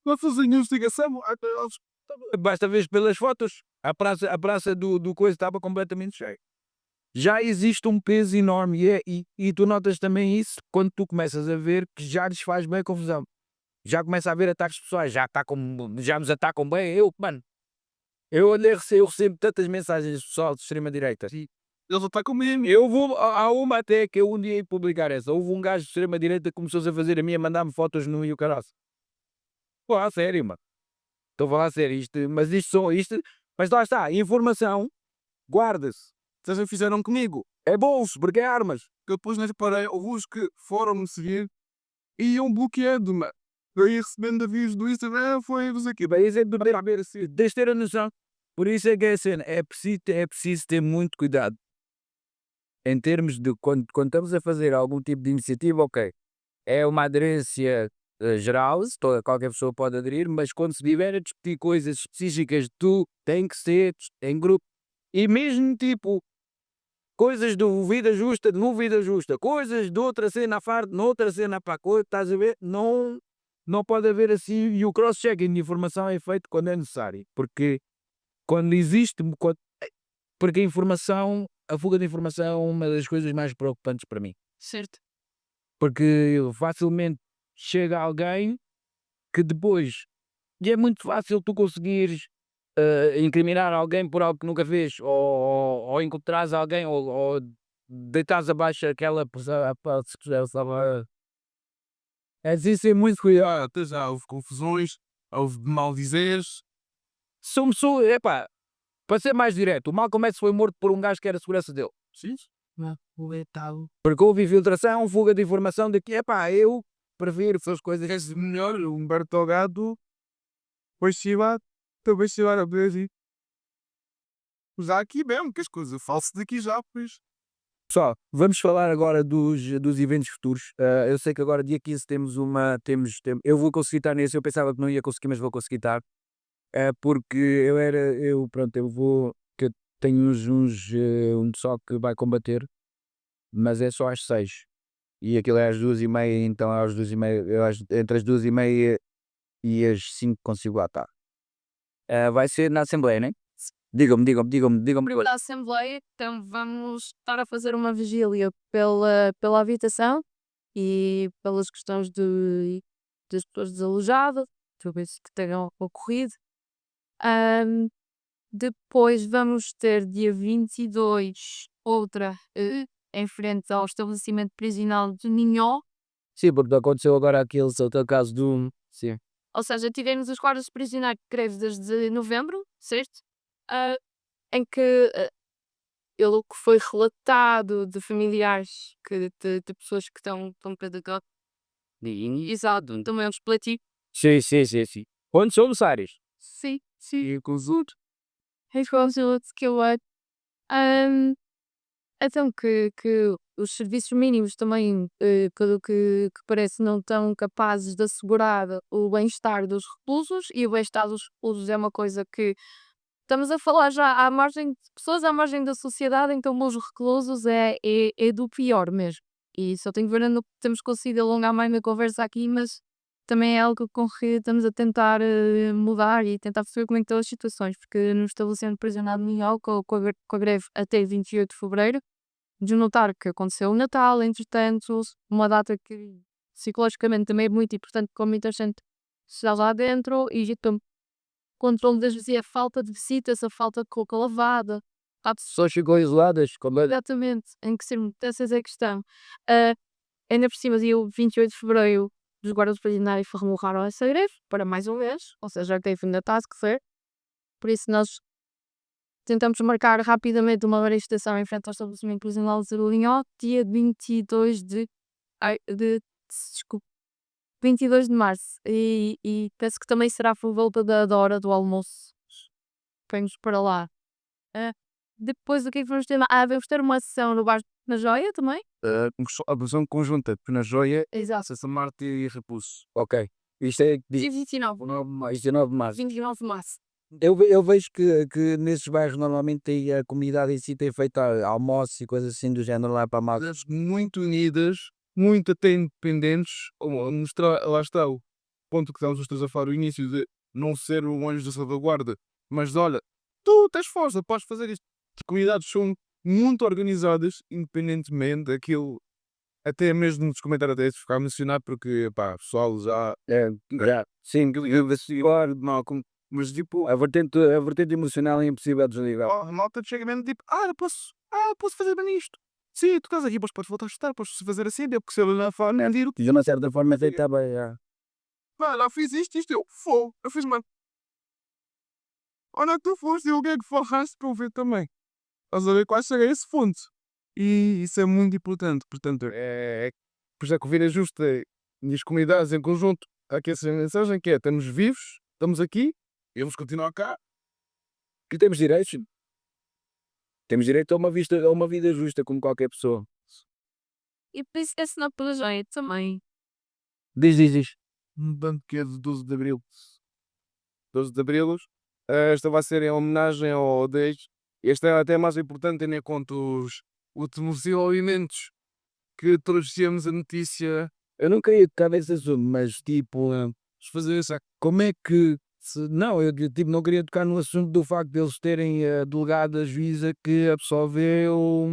não fazer investigação. Basta ver pelas fotos. A praça do coisa estava completamente cheia. Já existe um peso enorme e tu notas também isso quando tu começas a ver que já lhes faz bem confusão. Já começa a haver ataques pessoais, já nos atacam bem. Eu recebo tantas mensagens de pessoal de extrema-direita. Eles atacam mesmo. Há uma até que eu um dia ia publicar essa. Houve um gajo de extrema-direita que começou a fazer a mim, a mandar-me fotos no e o caralho. Pô, a sério, mano. Estou a falar a sério. Mas lá está, informação, guarda-se. Vocês já fizeram comigo. É bolso, porque é armas. Que depois não reparei, houve uns que foram-me seguir e iam bloqueando, mano. Eu ia recebendo avisos do Instagram, foi não sei o quê. Bem, isso é de ver assim. Tens de ter a noção. Por isso é que é a cena. É preciso ter muito cuidado. Em termos de quando estamos a fazer algum tipo de iniciativa, ok. É uma aderência geral, qualquer pessoa pode aderir, mas quando se vier a discutir coisas específicas, tu tem que ser em grupo. E mesmo tipo coisas do Vida Justa, no Vida Justa, coisas de outra cena à parte, noutra cena para a coisa, estás a ver? Não pode haver assim, e o cross-checking de informação é feito quando é necessário, porque quando existe, porque a fuga de informação é uma das coisas mais preocupantes para mim, Certo. porque facilmente chega alguém que depois, e é muito fácil tu conseguires incriminar alguém por algo que nunca fez, ou encontrares alguém, ou deitares abaixo aquela pessoa, é preciso ter muito cuidado. Até já houve confusões, houve maldizeres. São pessoas, para ser mais direto, o Malcolm X foi morto por um gajo que era a segurança dele. Sim. O etalo. Porque houve infiltração, fuga de informação de que, eu prefiro essas coisas. Queres melhor, o Humberto Gado foi chivar, também chivar a vez. Já aqui mesmo, que as coisas falsas daqui já, pois. Pessoal, vamos falar agora dos eventos futuros. Eu sei que agora dia 15 temos eu vou conseguir estar nesse, eu pensava que não ia conseguir, mas vou conseguir estar. Porque que eu tenho um pessoal que vai combater, mas é só às 6. E aquilo é às 2h30, então às 2h30, entre as 2h30 e as 5 consigo lá estar. Vai ser na Assembleia, né? Digam-me. Da Assembleia, então vamos estar a fazer uma vigília pela habitação e pelas questões das pessoas desalojadas, talvez que tenham ocorrido. Depois vamos ter dia 22 outra em frente ao estabelecimento prisional de Ninhó. Sim, porque aconteceu agora aquele caso do... Sim. Ou seja, tivemos os guardas prisionais de greve desde novembro, certo? Em que pelo que foi relatado de familiares de pessoas que estão pedagógicas. Exato, também é um explicativo. Sim. Onde são necessários. Sim. E com os outros. É com os outros que eu acho. Então que os serviços mínimos também, pelo que parece, não estão capazes de assegurar o bem-estar dos reclusos, e o bem-estar dos reclusos é uma coisa que estamos a falar já à margem de pessoas à margem da sociedade, então os reclusos é do pior mesmo. E só tenho verendo que temos conseguido alongar mais na conversa aqui, mas também é algo com que estamos a tentar mudar e tentar perceber como é que estão as situações, porque no estabelecimento prisional de Minhal, com a greve até 28 de fevereiro, de notar que aconteceu o Natal, entretanto, uma data que psicologicamente também é muito importante, como muita gente chegar lá dentro e tipo, controle das visitas, a falta de visitas, a falta de roupa lavada. Há Pessoas ficam isoladas, exatamente, em que circunstâncias é que estão. Ah, ainda por cima, dia 28 de fevereiro, os guardas veterinários remorraram essa greve para mais um mês, ou seja, já teve ainda task fazer. Por isso, nós tentamos marcar rapidamente uma manifestação em frente ao estabelecimento prisional de Zerolinhó, dia 22 de. Ai, desculpa. 22 de março. E penso que também será por volta da hora do almoço. Vamos para lá. Ah, depois, o que é que vamos ter? Vamos ter uma sessão no bar na Joia também. A versão conjunta de Pena Joia, Exato. Sessa Marte e Repulso. Ok. Isto é Dia 29. 19 de março. 29 de março. Eu vejo que nesses bairros normalmente tem a comunidade em si tem feito almoços e coisas assim do género lá para a malta. Cidades muito unidas, muito até independentes, mostrar, lá está o ponto que estávamos os três a falar, o início de não ser um anjo da salvaguarda, mas olha, tu tens força, podes fazer isto. As comunidades são muito organizadas, independentemente daquilo, até mesmo nos comentários até ficar a mencionar, porque pá, o pessoal já Sim, mas tipo, a vertente emocional é impossível desligar. a malta chega mesmo tipo, posso fazer bem isto. Sim, tu estás aqui, podes voltar a estudar, podes fazer assim, deu porque se ele não for, nem dir, De uma certa forma aceitava. Já. pá, lá fiz isto, eu fiz, mano. Olha que tu foste e o que é que falaste para eu ver também. Estás a ver quais será esse fonte. E isso é muito importante, portanto, por isso é que o Vida Justa e as comunidades em conjunto, há aqui essa mensagem que é, estamos vivos, estamos aqui, e vamos continuar cá. E temos direitos. Temos direito a uma vida justa como qualquer pessoa. E por isso esse na pela Joia também. Diz. Tanto que é de 12 de Abril. 12 de Abril. Esta vai ser em homenagem ao 10. Este é até mais importante, tendo em conta os últimos desenvolvimentos que trouxemos a notícia. Eu não queria tocar nesse assunto, mas tipo, Fazer isso. como é que. Não, eu tipo, não queria tocar no assunto do facto de eles terem delegado a juíza que absolveu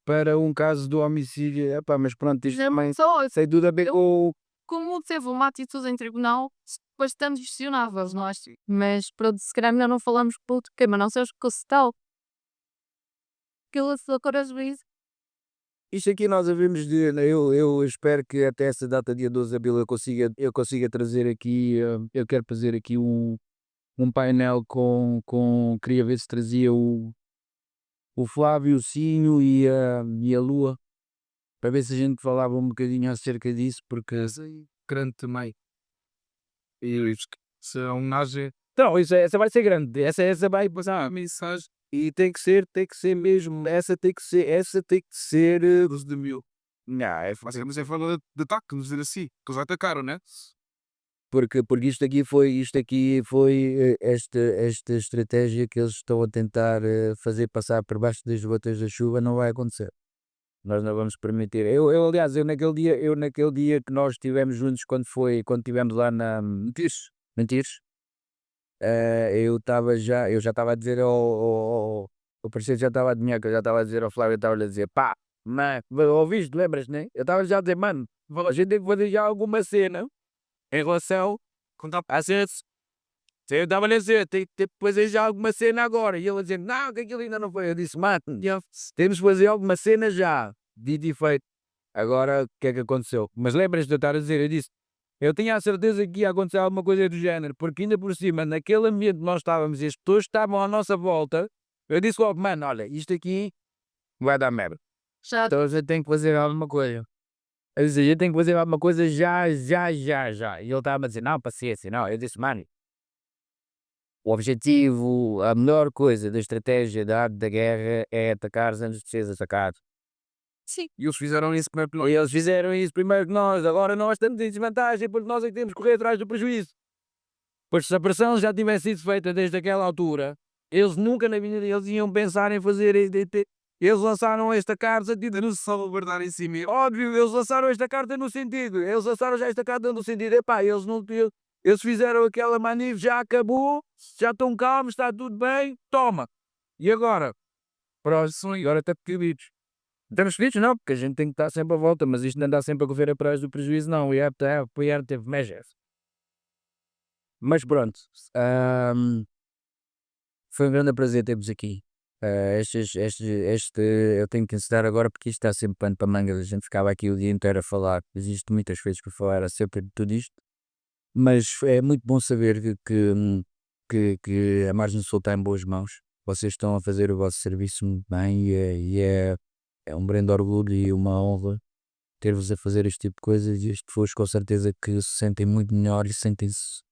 para um caso de homicídio. Epá, mas pronto, isto também Só sem tudo a ver com. como teve uma atitude em tribunal bastante questionável, não é? Mas pronto, se calhar melhor não falamos por outro tema, não sei o que se tal. Aquilo se agora juiz. Isto aqui nós havemos de. Eu espero que até essa data, dia 12 de abril, eu consiga trazer aqui. Eu quero fazer aqui um painel com. Queria ver se trazia o Flávio, o Sinho e a Lua, para ver se a gente falava um bocadinho acerca disso, porque. Grande também. E isso é uma homenagem. Não, essa vai ser grande. Essa vai passar a mensagem. E tem que ser mesmo. Essa tem que ser. 12 de Abril. Não, é Mas é forma de ataque, vamos dizer assim. Que eles atacaram, né? porque isto aqui foi esta estratégia que eles estão a tentar fazer passar por baixo das gotas da chuva não vai acontecer. Nós não vamos permitir. Aliás, eu naquele dia que nós estivemos juntos quando estivemos lá na Mentiros, eu já estava a dizer o parceiro já estava a adivinhar que eu já estava a dizer ao Flávio, eu estava a dizer, pá, mano, ouviste, lembras, né? Eu estava já a dizer, mano, a gente tem que fazer já alguma cena em relação a cena. Eu estava a dizer, tem que fazer já alguma cena agora. E ele a dizer, não, que aquilo ainda não foi. Eu disse, mano, temos que fazer alguma cena já. Dito e feito. Agora, o que é que aconteceu? Mas lembras de eu estar a dizer, eu disse, eu tinha a certeza que ia acontecer alguma coisa do género, porque ainda por cima, naquele ambiente que nós estávamos e as pessoas estavam à nossa volta, eu disse logo, mano, olha, isto aqui vai dar merda. Já Então a gente tem que fazer alguma coisa. Eu disse, a gente tem que fazer alguma coisa já. E ele estava a dizer, não, paciência, não. Eu disse, mano, o objetivo, a melhor coisa da estratégia da arte da guerra é atacar antes de seres atacado. sim. E eles fizeram isso primeiro que nós. E eles fizeram isso primeiro que nós, agora nós estamos em desvantagem porque nós é que temos que correr atrás do prejuízo. Pois se a pressão já tivesse sido feita desde aquela altura, eles nunca na vida deles iam pensar em fazer. Eles lançaram esta carta de Não se salvaguardar em si mesmo. óbvio, eles lançaram esta carta no sentido, eles lançaram já esta carta no sentido, epá, eles fizeram aquela manif, já acabou, já estão calmos, está tudo bem, toma. E agora? Próximo, agora está pequenitos. Estamos felizes não, porque a gente tem que estar sempre à volta, mas isto não dá sempre a correr atrás do prejuízo não, we have to have measures. Mas pronto, foi um grande prazer ter-vos aqui. Eu tenho que encerrar agora porque isto está sempre pano para mangas, a gente ficava aqui o dia inteiro a falar, existe muitas coisas para falar acerca de tudo isto, mas é muito bom saber que a Margem Sul está em boas mãos, vocês estão a fazer o vosso serviço muito bem é um grande orgulho e uma honra ter-vos a fazer este tipo de coisas e as pessoas com certeza que se sentem muito melhor e sentem-se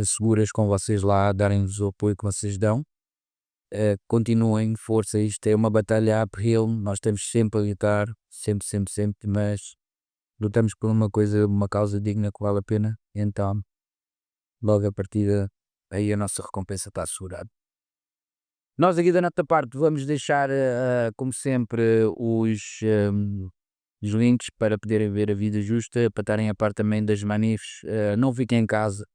seguras com vocês lá, darem-vos o apoio que vocês dão. Continuem, força, isto é uma batalha uphill, nós estamos sempre a lutar, sempre, sempre, sempre, mas lutamos por uma coisa, uma causa digna que vale a pena, então logo a partida aí a nossa recompensa está assegurada. Nós aqui da nossa parte vamos deixar, como sempre, os links para poderem ver a Vida Justa, para estarem a par também das manifes, não fiquem em casa.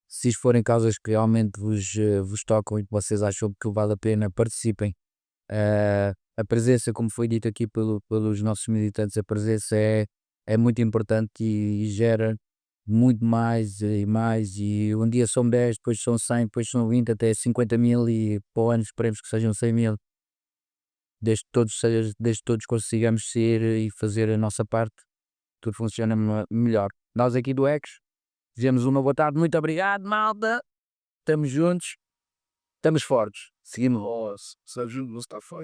Se forem causas que realmente vos tocam e que vocês acham que vale a pena, participem. A presença, como foi dito aqui pelos nossos militantes, a presença é muito importante e gera muito mais e mais. E um dia são 10, depois são 100, depois são 20, até 50 mil e para o ano esperemos que sejam 100 mil. Desde que todos consigamos ser e fazer a nossa parte, tudo funciona melhor. Nós aqui do Ex dizemos uma boa tarde, muito obrigado, malta. Estamos juntos, estamos fortes. Seguimos. Nossa, Sérgio Mustafa.